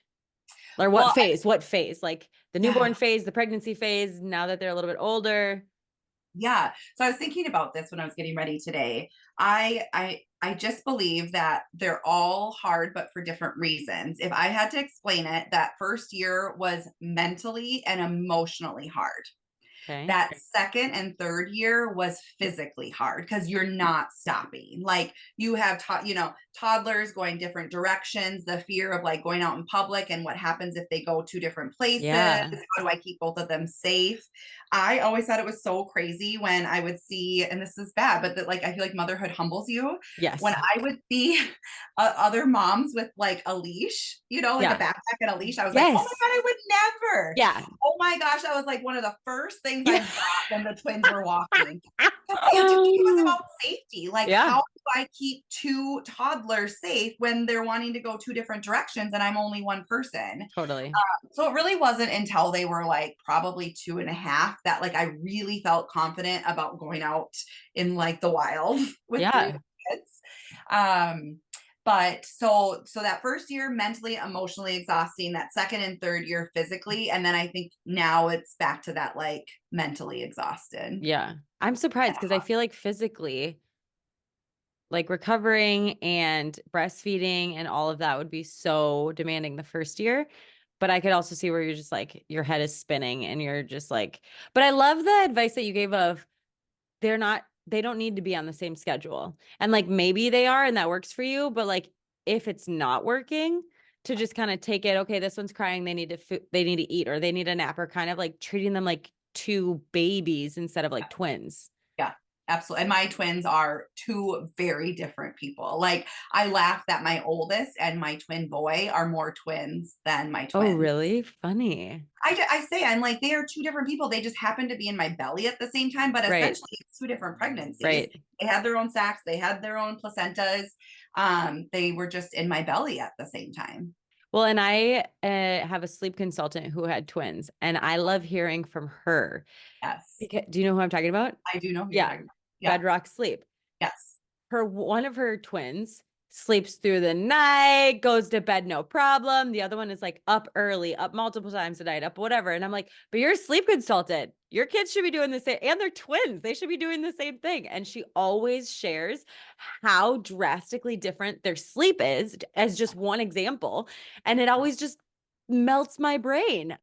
Or what Well, phase? What phase? Like the newborn yeah. phase, the pregnancy phase, now that they're a little bit older? Yeah. So I was thinking about this when I was getting ready today. I just believe that they're all hard, but for different reasons. If I had to explain it, that first year was mentally and emotionally hard. Okay. That second and third year was physically hard because you're not stopping. Like you have toddlers going different directions, the fear of like going out in public and what happens if they go to different places. Yeah. How do I keep both of them safe? I always thought it was so crazy when I would see, and this is bad, but that like I feel like motherhood humbles you. Yes. When I would see other moms with like a leash, like a backpack and a leash, I was like, oh my God, I would never. Yeah. Oh my gosh, that was like one of the first things I thought when the twins were walking. It was about safety. Like, how do I keep two toddlers safe when they're wanting to go two different directions and I'm only one person? Totally. So it really wasn't until they were like probably 2.5 that like I really felt confident about going out in like the wild with 3 kids. But so that first year mentally, emotionally exhausting, that second and third year physically, and then I think now it's back to that like mentally exhausted. Yeah. I'm surprised because I feel like physically, like recovering and breastfeeding and all of that would be so demanding the first year. But I could also see where you're just like, your head is spinning and you're just like, but I love the advice that you gave of they don't need to be on the same schedule. And like, maybe they are, and that works for you. But like, if it's not working, to just kind of take it, okay, this one's crying. They need to eat, or they need a nap, or kind of like treating them like two babies instead of like twins. Yeah, absolutely. And my twins are two very different people. Like I laugh that my oldest and my twin boy are more twins than my twins. Oh, really? Funny. I say, I'm like, they are two different people. They just happen to be in my belly at the same time, but essentially it's two different pregnancies. Right. They had their own sacs. They had their own placentas. They were just in my belly at the same time. Well, and I have a sleep consultant who had twins, and I love hearing from her. Yes. Do you know who I'm talking about? I do know who yeah. you're talking about. Yeah. Bedrock Sleep. Yes. One of her twins sleeps through the night, goes to bed, no problem. The other one is like up early, up multiple times a night, up whatever. And I'm like, but you're a sleep consultant. Your kids should be doing the same, and they're twins. They should be doing the same thing. And she always shares how drastically different their sleep is as just one example. And it always just melts my brain.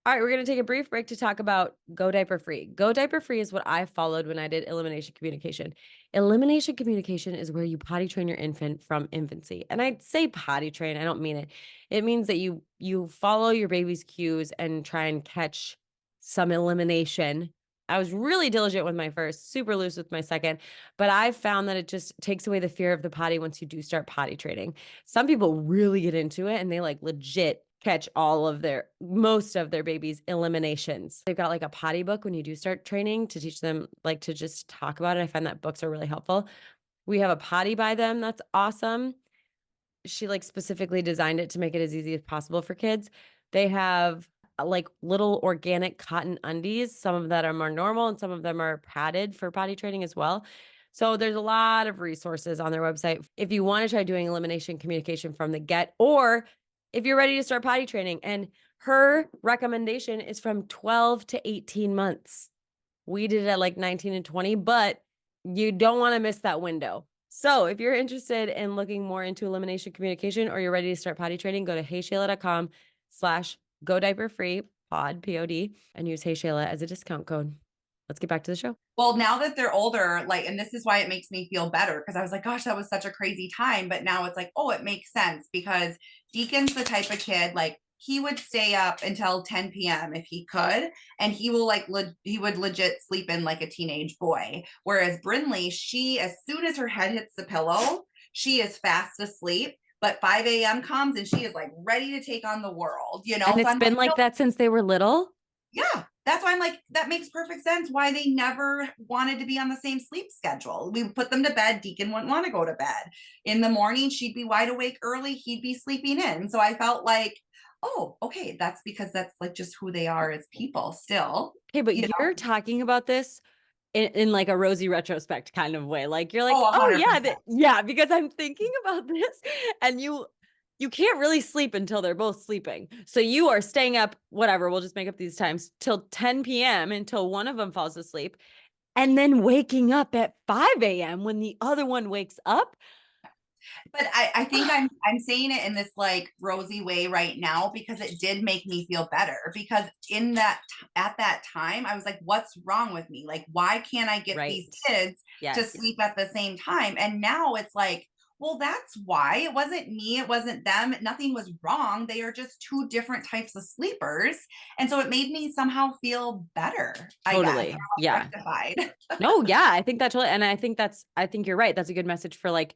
All right, we're going to take a brief break to talk about Go Diaper Free. Go Diaper Free is what I followed when I did elimination communication. Elimination communication is where you potty train your infant from infancy. And I say potty train, I don't mean it. It means that you follow your baby's cues and try and catch some elimination. I was really diligent with my first, super loose with my second, but I found that it just takes away the fear of the potty once you do start potty training. Some people really get into it and they like legit catch most of their babies' eliminations. They've got like a potty book when you do start training to teach them like to just talk about it. I find that books are really helpful. We have a potty by them. That's awesome. She like specifically designed it to make it as easy as possible for kids. They have like little organic cotton undies. Some of that are more normal and some of them are padded for potty training as well. So there's a lot of resources on their website if you want to try doing elimination communication from the get, or if you're ready to start potty training. And her recommendation is from 12 to 18 months. We did it at like 19 and 20, but you don't want to miss that window. So if you're interested in looking more into elimination communication or you're ready to start potty training, go to heyshayla.com/GoDiaperFree pod, P-O-D, and use Hey Shayla as a discount code. Let's get back to the show. Well, now that they're older, like, and this is why it makes me feel better, because I was like, gosh, that was such a crazy time. But now it's like, oh, it makes sense, because Deacon's the type of kid, like, he would stay up until 10 p.m. if he could, and he will like he would legit sleep in like a teenage boy. Whereas Brinley, she, as soon as her head hits the pillow, she is fast asleep. But 5 a.m. comes and she is like ready to take on the world, you know? And it's so been like that since they were little? Yeah, that's why I'm like, that makes perfect sense why they never wanted to be on the same sleep schedule. We put them to bed. Deacon wouldn't want to go to bed. In the morning, she'd be wide awake early. He'd be sleeping in. So I felt like, oh, okay, that's because that's like just who they are as people still. Okay, but you're talking about this in like a rosy retrospect kind of way. Like you're like, oh yeah, yeah, because I'm thinking about this and you can't really sleep until they're both sleeping. So you are staying up, whatever, we'll just make up these times, till 10 p.m. until one of them falls asleep, and then waking up at 5 a.m. when the other one wakes up. But I think I'm saying it in this like rosy way right now because it did make me feel better, because at that time I was like, what's wrong with me? Like, why can't I get these kids to sleep at the same time? And now it's like, well, that's why. It wasn't me. It wasn't them. Nothing was wrong. They are just two different types of sleepers. And so it made me somehow feel better. Totally. I guess. Yeah. Rectified. No, yeah. I think that's totally, and I think you're right. That's a good message for like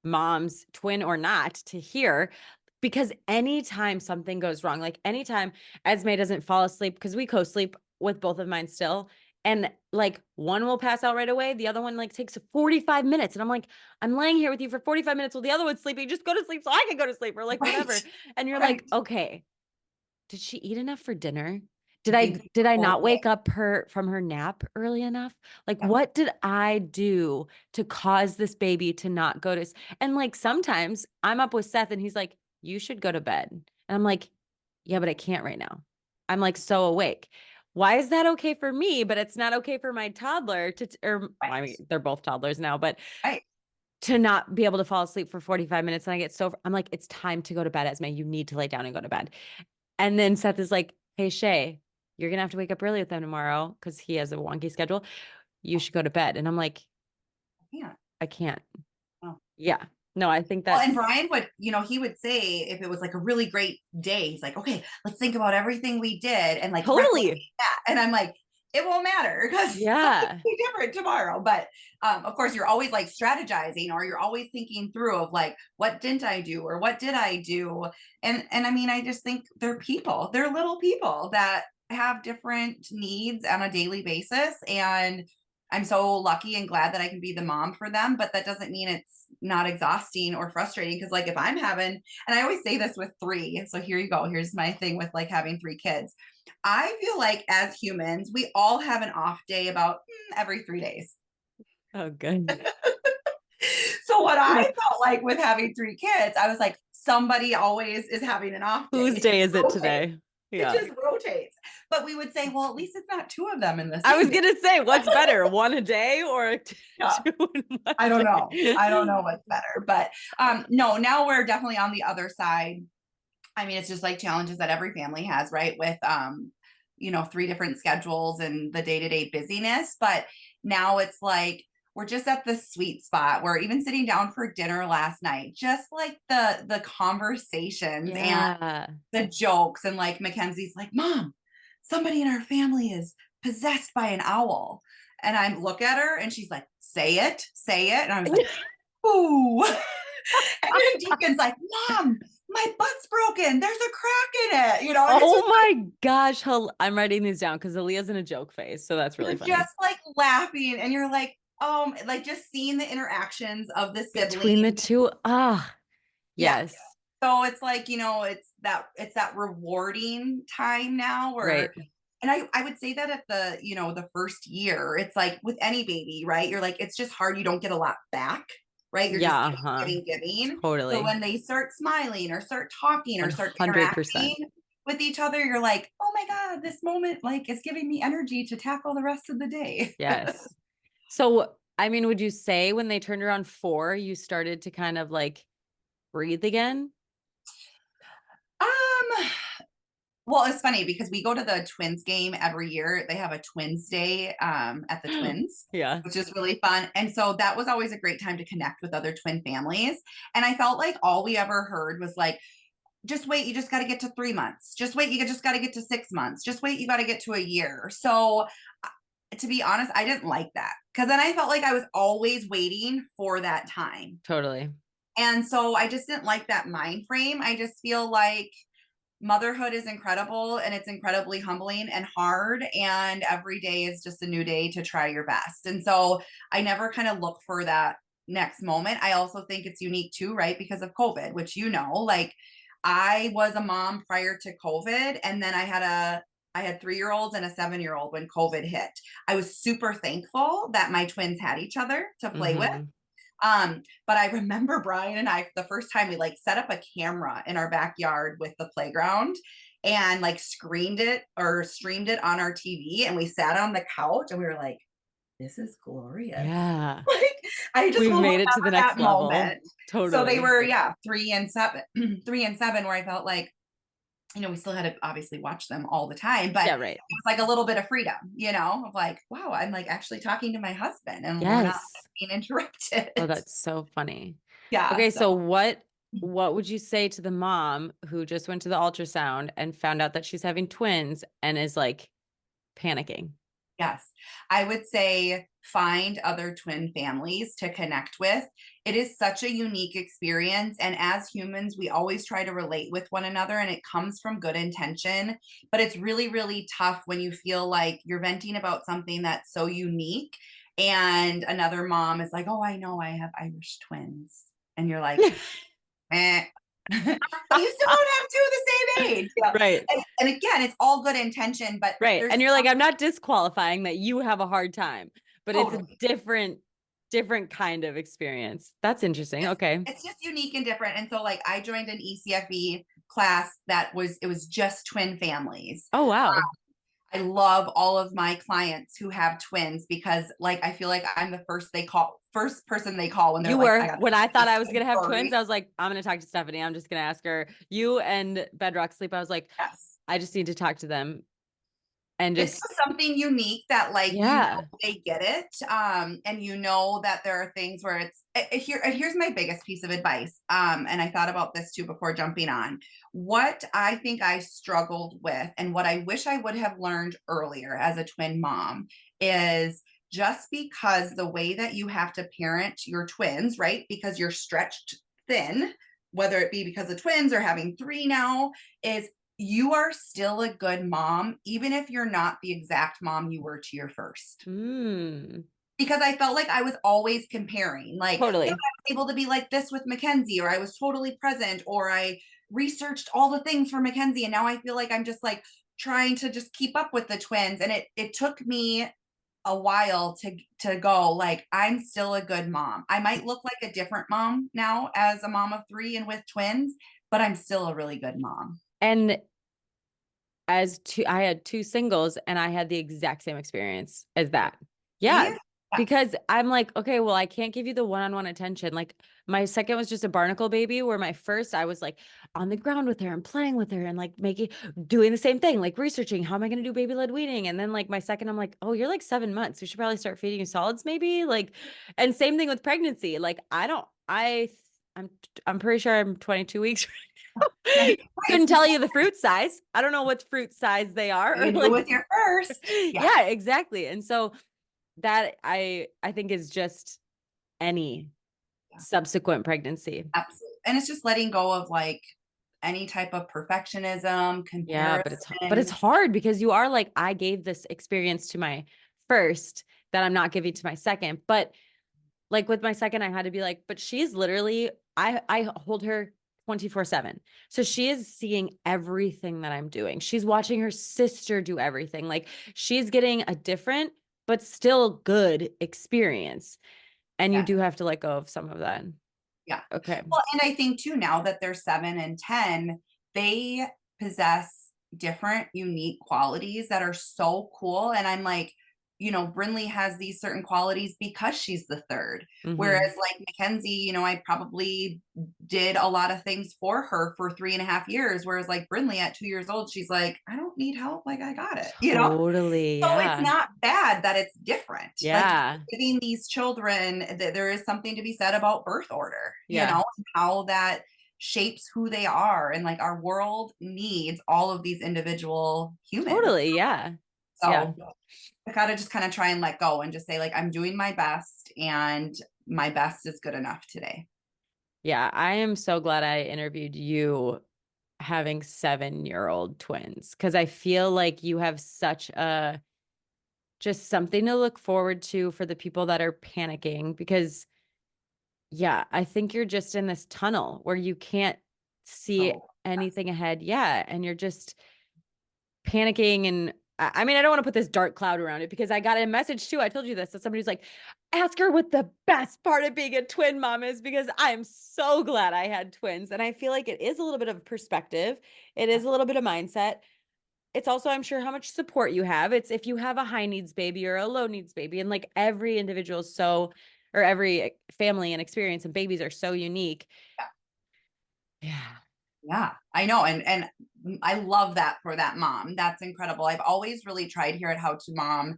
moms, twin or not, to hear, because anytime something goes wrong, like anytime Esme doesn't fall asleep, because we co-sleep with both of mine still, and like one will pass out right away, the other one like takes 45 minutes, and I'm like, I'm laying here with you for 45 minutes while the other one's sleeping, just go to sleep so I can go to sleep, or like whatever. And you're like, okay, did she eat enough for dinner? Did I not wake up from her nap early enough? Like, what did I do to cause this baby to not go to? And like, sometimes I'm up with Seth and he's like, you should go to bed. And I'm like, yeah, but I can't right now. I'm like so awake. Why is that okay for me, but it's not okay for my toddler I mean, they're both toddlers now, but to not be able to fall asleep for 45 minutes. And I'm like, it's time to go to bed, Esme. You need to lay down and go to bed. And then Seth is like, hey, Shay, you're going to have to wake up early with them tomorrow because he has a wonky schedule. You should go to bed. And I'm like, I can't. Oh. Yeah. No, I think that's. Well, and Brian would, he would say if it was like a really great day, he's like, okay, let's think about everything we did and like totally that. And I'm like, it won't matter because it'll be different tomorrow. But of course, you're always like strategizing, or you're always thinking through of like, what didn't I do or what did I do? And I mean, I just think they're people. They're little people that have different needs on a daily basis. And I'm so lucky and glad that I can be the mom for them, but that doesn't mean it's not exhausting or frustrating. Because like if I'm having, and I always say this with 3, so here you go, here's my thing with like having 3 kids. I feel like as humans, we all have an off day about every 3 days. Oh, good. So what I felt like with having 3 kids, I was like, somebody always is having an off day. Whose day is it today? It Yeah. just rotates. But we would say, well, at least it's not 2 of them in the same I was day. going to say, what's better, 1 a day or 2 Yeah. in 1 I don't know. day? I don't know what's better. But no, now we're definitely on the other side. I mean, it's just like challenges that every family has, right? With 3 different schedules and the day-to-day busyness. But now it's like we're just at the sweet spot. We're even sitting down for dinner last night, just like the conversations and the jokes. And like Mackenzie's like, Mom, somebody in our family is possessed by an owl. And I look at her and she's like, say it. And I was like, ooh. And then Deacon's like, Mom, my butt's broken. There's a crack in it. Oh my gosh. I'm writing these down because Aaliyah's in a joke phase. So that's really funny. Just like laughing and you're like just seeing the interactions of the siblings. Between the two. Yes. So it's like, it's that rewarding time now where, right. And I would say that at the first year, it's like with any baby, right? You're like, it's just hard. You don't get a lot back, right? You're just giving. Totally. So when they start smiling or start talking or start 100%. interacting with each other, you're like, oh my God, this moment is giving me energy to tackle the rest of the day. Yes. So, I mean, would you say when they turned around 4, you started to kind of like breathe again? Well, it's funny because we go to the twins game every year. They have a twins day at the twins, which is really fun. And so that was always a great time to connect with other twin families. And I felt like all we ever heard was like, just wait, you just got to get to 3 months. Just wait, you just got to get to 6 months. Just wait, you got to get to a year. So to be honest, I didn't like that because then I felt like I was always waiting for that time. Totally. And so I just didn't like that mind frame. I just feel like motherhood is incredible and it's incredibly humbling and hard. And every day is just a new day to try your best. And so I never kind of look for that next moment. I also think it's unique too, right? Because of COVID, which, like I was a mom prior to COVID. And then I had 3-year-olds and a 7-year-old when COVID hit. I was super thankful that my twins had each other to play with. But I remember Brian and I, the first time we set up a camera in our backyard with the playground and screened it or streamed it on our TV. And we sat on the couch and we were like, this is glorious. Yeah. I just we made it to the next level. Moment. Totally. So they were, 3 and 7, 3 and 7, where I felt like, we still had to obviously watch them all the time, but it was a little bit of freedom, of wow, I'm actually talking to my husband and we're not being interrupted. Oh, that's so funny. Yeah. Okay. So what would you say to the mom who just went to the ultrasound and found out that she's having twins and is panicking? Yes. I would say find other twin families to connect with. It is such a unique experience. And as humans, we always try to relate with one another and it comes from good intention. But it's really, really tough when you feel like you're venting about something that's so unique and another mom is like, oh, I know I have Irish twins. And you're like, eh. But you still don't have 2 the same age. Right. And again, it's all good intention, but and you're like, I'm not disqualifying that you have a hard time, but it's a different kind of experience. That's interesting. Okay. It's just unique and different. And so I joined an ECFE class it was just twin families. Oh, wow. I love all of my clients who have twins because I feel like I'm the first person they call when they're when I thought I was going to have twins, I was like, I'm going to talk to Stephanie. I'm just going to ask her. You and Bedrock Sleep. I was like, yes, I just need to talk to them. And just it's something unique that they get it. And that there are things where here's my biggest piece of advice. And I thought about this too before jumping on. What I think I struggled with and what I wish I would have learned earlier as a twin mom is just because the way that you have to parent your twins, right? Because you're stretched thin, whether it be because of twins or having 3 now, is you are still a good mom, even if you're not the exact mom you were to your first. Because I felt like I was always comparing, totally. I was able to be like this with Mackenzie, or I was totally present, or I researched all the things for Mackenzie. And now I feel like I'm just trying to just keep up with the twins. And it took me a while to go, like, I'm still a good mom. I might look like a different mom now as a mom of 3 and with twins, but I'm still a really good mom. And I had 2 singles and I had the exact same experience as that. See? Yeah, Yes. because I'm like, okay, well, I can't give you the one-on-one attention. Like my second was just a barnacle baby, where my first I was like on the ground with her and playing with her and like doing the same thing, like researching how am I going to do baby-led weaning. And then like my second, I'm like, oh, you're like 7 months. We should probably start feeding you solids maybe. Like, and same thing with pregnancy. Like I'm pretty sure I'm 22 weeks. Nice, Couldn't nice. tell you the fruit size. I don't know what fruit size they are, or You knew like, with your first. Yeah. yeah, exactly. And so that I think is just any Yeah. subsequent pregnancy. Absolutely. And it's just letting go of like any type of perfectionism, Yeah, but it's comparison. hard because you are like, I gave this experience to my first that I'm not giving to my second. But like with my second, I had to be like, but she's literally, I hold her 24/7. So she is seeing everything that I'm doing. She's watching her sister do everything. Like she's getting a different, but still good experience. And you Yes. do have to let go of some of that. Yeah. Okay. Well, and I think too, now that they're 7 and 10, they possess different unique qualities that are so cool. And I'm like, Brinley has these certain qualities because she's the third. Whereas Mm-hmm. like Mackenzie, I probably did a lot of things for her for 3.5 years. Whereas like Brinley at 2 years old, she's like, I don't need help. Like I got it. Totally. So it's Yeah. not bad that it's different. Like Yeah. giving these children that there is something to be said about birth order, Yeah. and how that shapes who they are. And like our world needs all of these individual humans. Totally. Yeah. Yeah. So I gotta just kind of try and let go and just say, like, I'm doing my best and my best is good enough today. Yeah. I am so glad I interviewed you having 7-year-old twins, because I feel like you have such a just something to look forward to for the people that are panicking, because yeah, I think you're just in this tunnel where you can't see So anything ahead. Yeah. And you're just panicking. And I mean, I don't want to put this dark cloud around it, because I got a message too. I told you this, that somebody's like, ask her what the best part of being a twin mom is, because I'm so glad I had twins. And I feel like it is a little bit of perspective. It is a little bit of mindset. It's also, I'm sure, how much support you have. It's if you have a high needs baby or a low needs baby, and like every individual is so, or every family and experience and babies are so unique. Yeah. yeah, I know. And I love that for that mom. That's incredible. I've always really tried here at How to Mom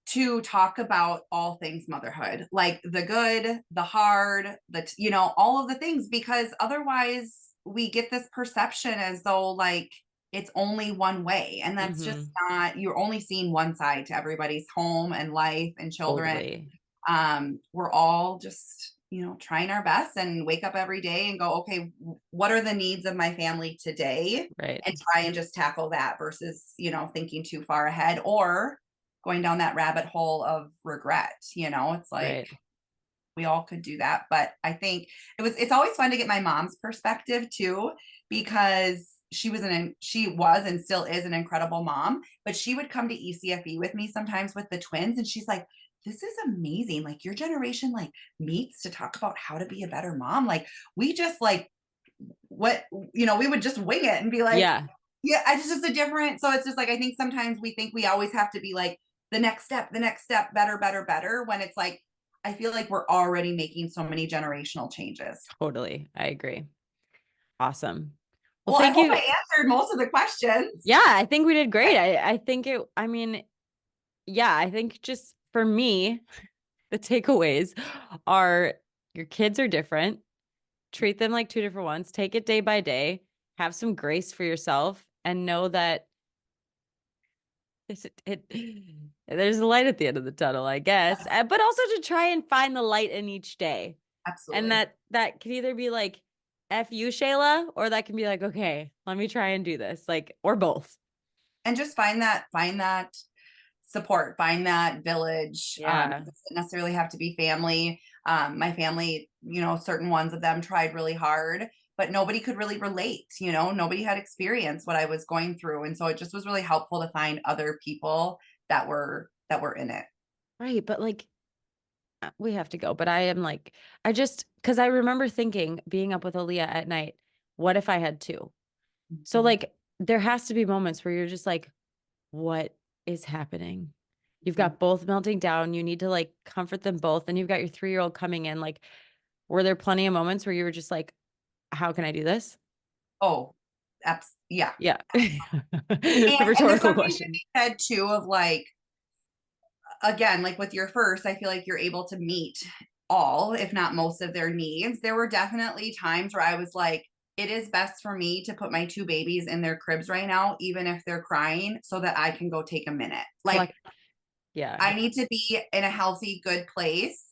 to talk about all things motherhood, like the good, the hard, all of the things, because otherwise we get this perception as though like it's only one way. And that's just Mm-hmm. not, you're only seeing one side to everybody's home and life and children. Totally. We're all just, trying our best and wake up every day and go, okay, what are the needs of my family today? Right. And try and just tackle that versus, thinking too far ahead or going down that rabbit hole of regret. It's like Right. we all could do that. But I think it's always fun to get my mom's perspective too, because she was and still is an incredible mom, but she would come to ECFE with me sometimes with the twins. And she's like, this is amazing. Like your generation, like meets to talk about how to be a better mom. Like we just like we would just wing it and be like, Yeah. yeah, it's just a different. So it's just like, I think sometimes we think we always have to be like the next step, better, better, better. When it's like, I feel like we're already making so many generational changes. Totally. I agree. Awesome. Well, Well, I thank hope you. I answered most of the questions. Yeah, I think we did great. I think I mean, yeah, I think just for me, the takeaways are your kids are different. Treat them like 2 different ones. Take it day by day. Have some grace for yourself and know that there's a light at the end of the tunnel, I guess. But also to try and find the light in each day. And Absolutely. that can either be like, F you, Shayla, or that can be like, okay, let me try and do this. Like, or both. And just find that support, find that village. It Yeah. doesn't necessarily have to be family. My family, certain ones of them tried really hard, but nobody could really relate. Nobody had experienced what I was going through, and so it just was really helpful to find other people that were in it. Right. But like, we have to go. But I am like, because I remember thinking, being up with Aaliyah at night, what if I had two? So like, there has to be moments where you're just like, what is happening? You've got both melting down. You need to like comfort them both. And you've got your 3-year-old coming in. Like, were there plenty of moments where you were just like, how can I do this? Oh, yeah. Yeah. And there's Rhetorical something to question. be said too of like, again, like with your first, I feel like you're able to meet all, if not most of their needs. There were definitely times where I was like, it is best for me to put my 2 babies in their cribs right now, even if they're crying, so that I can go take a minute. Like, yeah, I need to be in a healthy, good place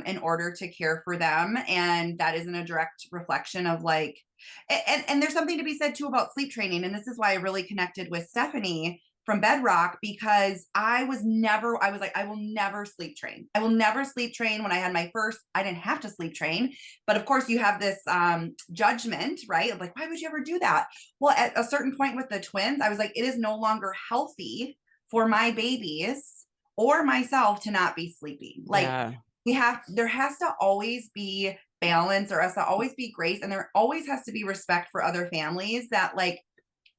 in order to care for them. And that isn't a direct reflection of like, and there's something to be said too about sleep training. And this is why I really connected with Stephanie from Bedrock, because I was like, I will never sleep train. I will never sleep train. When I had my first, I didn't have to sleep train. But of course, you have this judgment, right? Of like, why would you ever do that? Well, at a certain point with the twins, I was like, it is no longer healthy for my babies or myself to not be sleeping. Like there has to always be balance, there has to always be grace, and there always has to be respect for other families, that like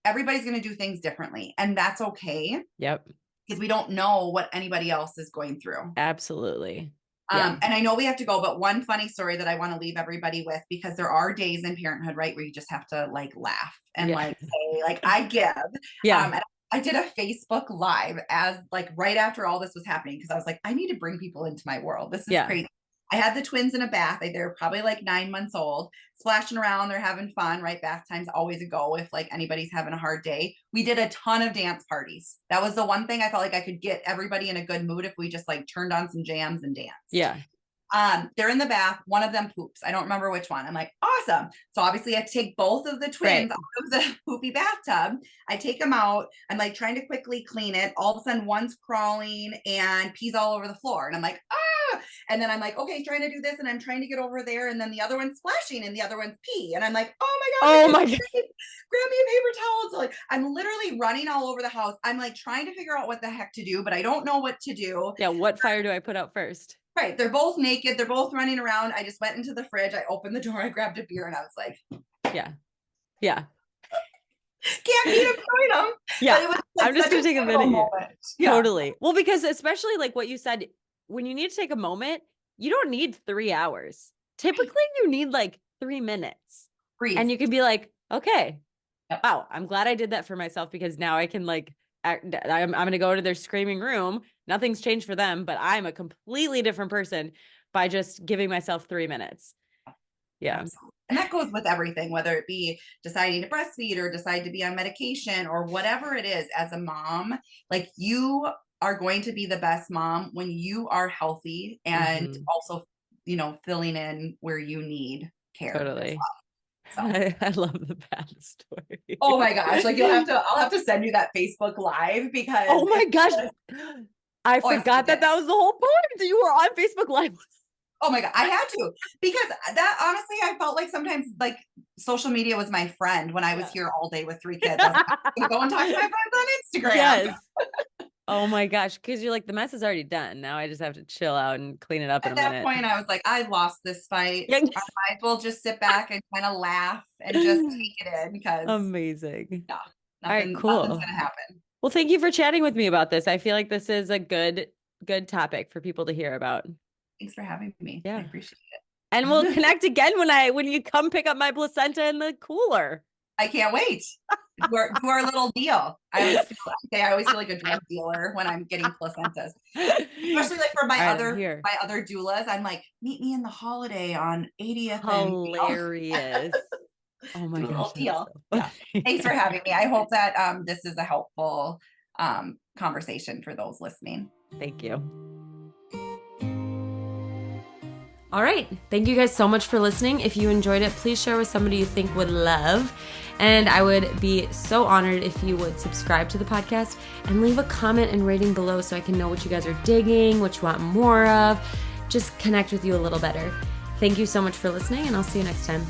everybody's going to do things differently, and that's okay. Yep. Because we don't know what anybody else is going through. Absolutely. And I know we have to go, but one funny story that I want to leave everybody with, because there are days in parenthood, right, where you just have to like laugh and like say, like, I give. And I did a Facebook Live as like right after all this was happening, because I was like, I need to bring people into my world. This is crazy. I had the twins in a bath. They're probably like 9 months old, splashing around. They're having fun, right? Bath time's always a go if like anybody's having a hard day. We did a ton of dance parties. That was the one thing I felt like I could get everybody in a good mood if we just like turned on some jams and danced. Yeah. They're in the bath. One of them poops. I don't remember which one. I'm like, awesome. So obviously I take both of the twins out of the poopy bathtub. I take them out. I'm like trying to quickly clean it. All of a sudden one's crawling and pees all over the floor. And I'm like, ah. And then I'm like, okay, trying to do this. And I'm trying to get over there. And then the other one's splashing and the other one's pee. And I'm like, oh my God. Oh my God. Grab me a paper towel. So like, I'm literally running all over the house. I'm like trying to figure out what the heck to do, but I don't know what to do. Yeah. What fire do I put out first? Right. They're both naked. They're both running around. I just went into the fridge. I opened the door. I grabbed a beer and I was like, yeah. Can't eat them, join them. Yeah. Like, I'm just going to take a minute here. Yeah. Totally. Well, because especially like what you said, when you need to take a moment, you don't need 3 hours. Typically you need like 3 minutes. Breathe. And you can be like, okay, wow, I'm glad I did that for myself, because now I can like, I'm going to go to their screaming room. Nothing's changed for them, but I'm a completely different person by just giving myself 3 minutes. Yeah. Absolutely. And that goes with everything, whether it be deciding to breastfeed or decide to be on medication or whatever it is. As a mom, like, you are going to be the best mom when you are healthy and also, you know, filling in where you need care. Totally. So. I love the bath story. Oh my gosh. Like, I'll have to send you that Facebook Live, because oh my gosh. I forgot that was the whole point. You were on Facebook Live. Oh my God. I had to, because that, honestly, I felt like sometimes like social media was my friend when I was here all day with 3 kids. I was like, go and talk to my friends on Instagram. Yes. Oh my gosh. Cause you're like, the mess is already done. Now I just have to chill out and clean it up in a minute. At that point, I was like, I lost this fight. I might as well just sit back and kind of laugh and just take it in, because amazing. Yeah. All right, cool. Nothing's gonna happen. Well, thank you for chatting with me about this. I feel like this is a good topic for people to hear about. Thanks for having me. Yeah. I appreciate it. And we'll connect again when you come pick up my placenta in the cooler. I can't wait. Do our little deal. I always feel like a drug dealer when I'm getting placentas, especially like for my other doulas. I'm like, meet me in the holiday on 80th. Hilarious. Oh my gosh. Deal. Yeah. Thanks for having me. I hope that this is a helpful conversation for those listening. Thank you. All right. Thank you guys so much for listening. If you enjoyed it, please share with somebody you think would love. And I would be so honored if you would subscribe to the podcast and leave a comment and rating below so I can know what you guys are digging, what you want more of, just connect with you a little better. Thank you so much for listening, and I'll see you next time.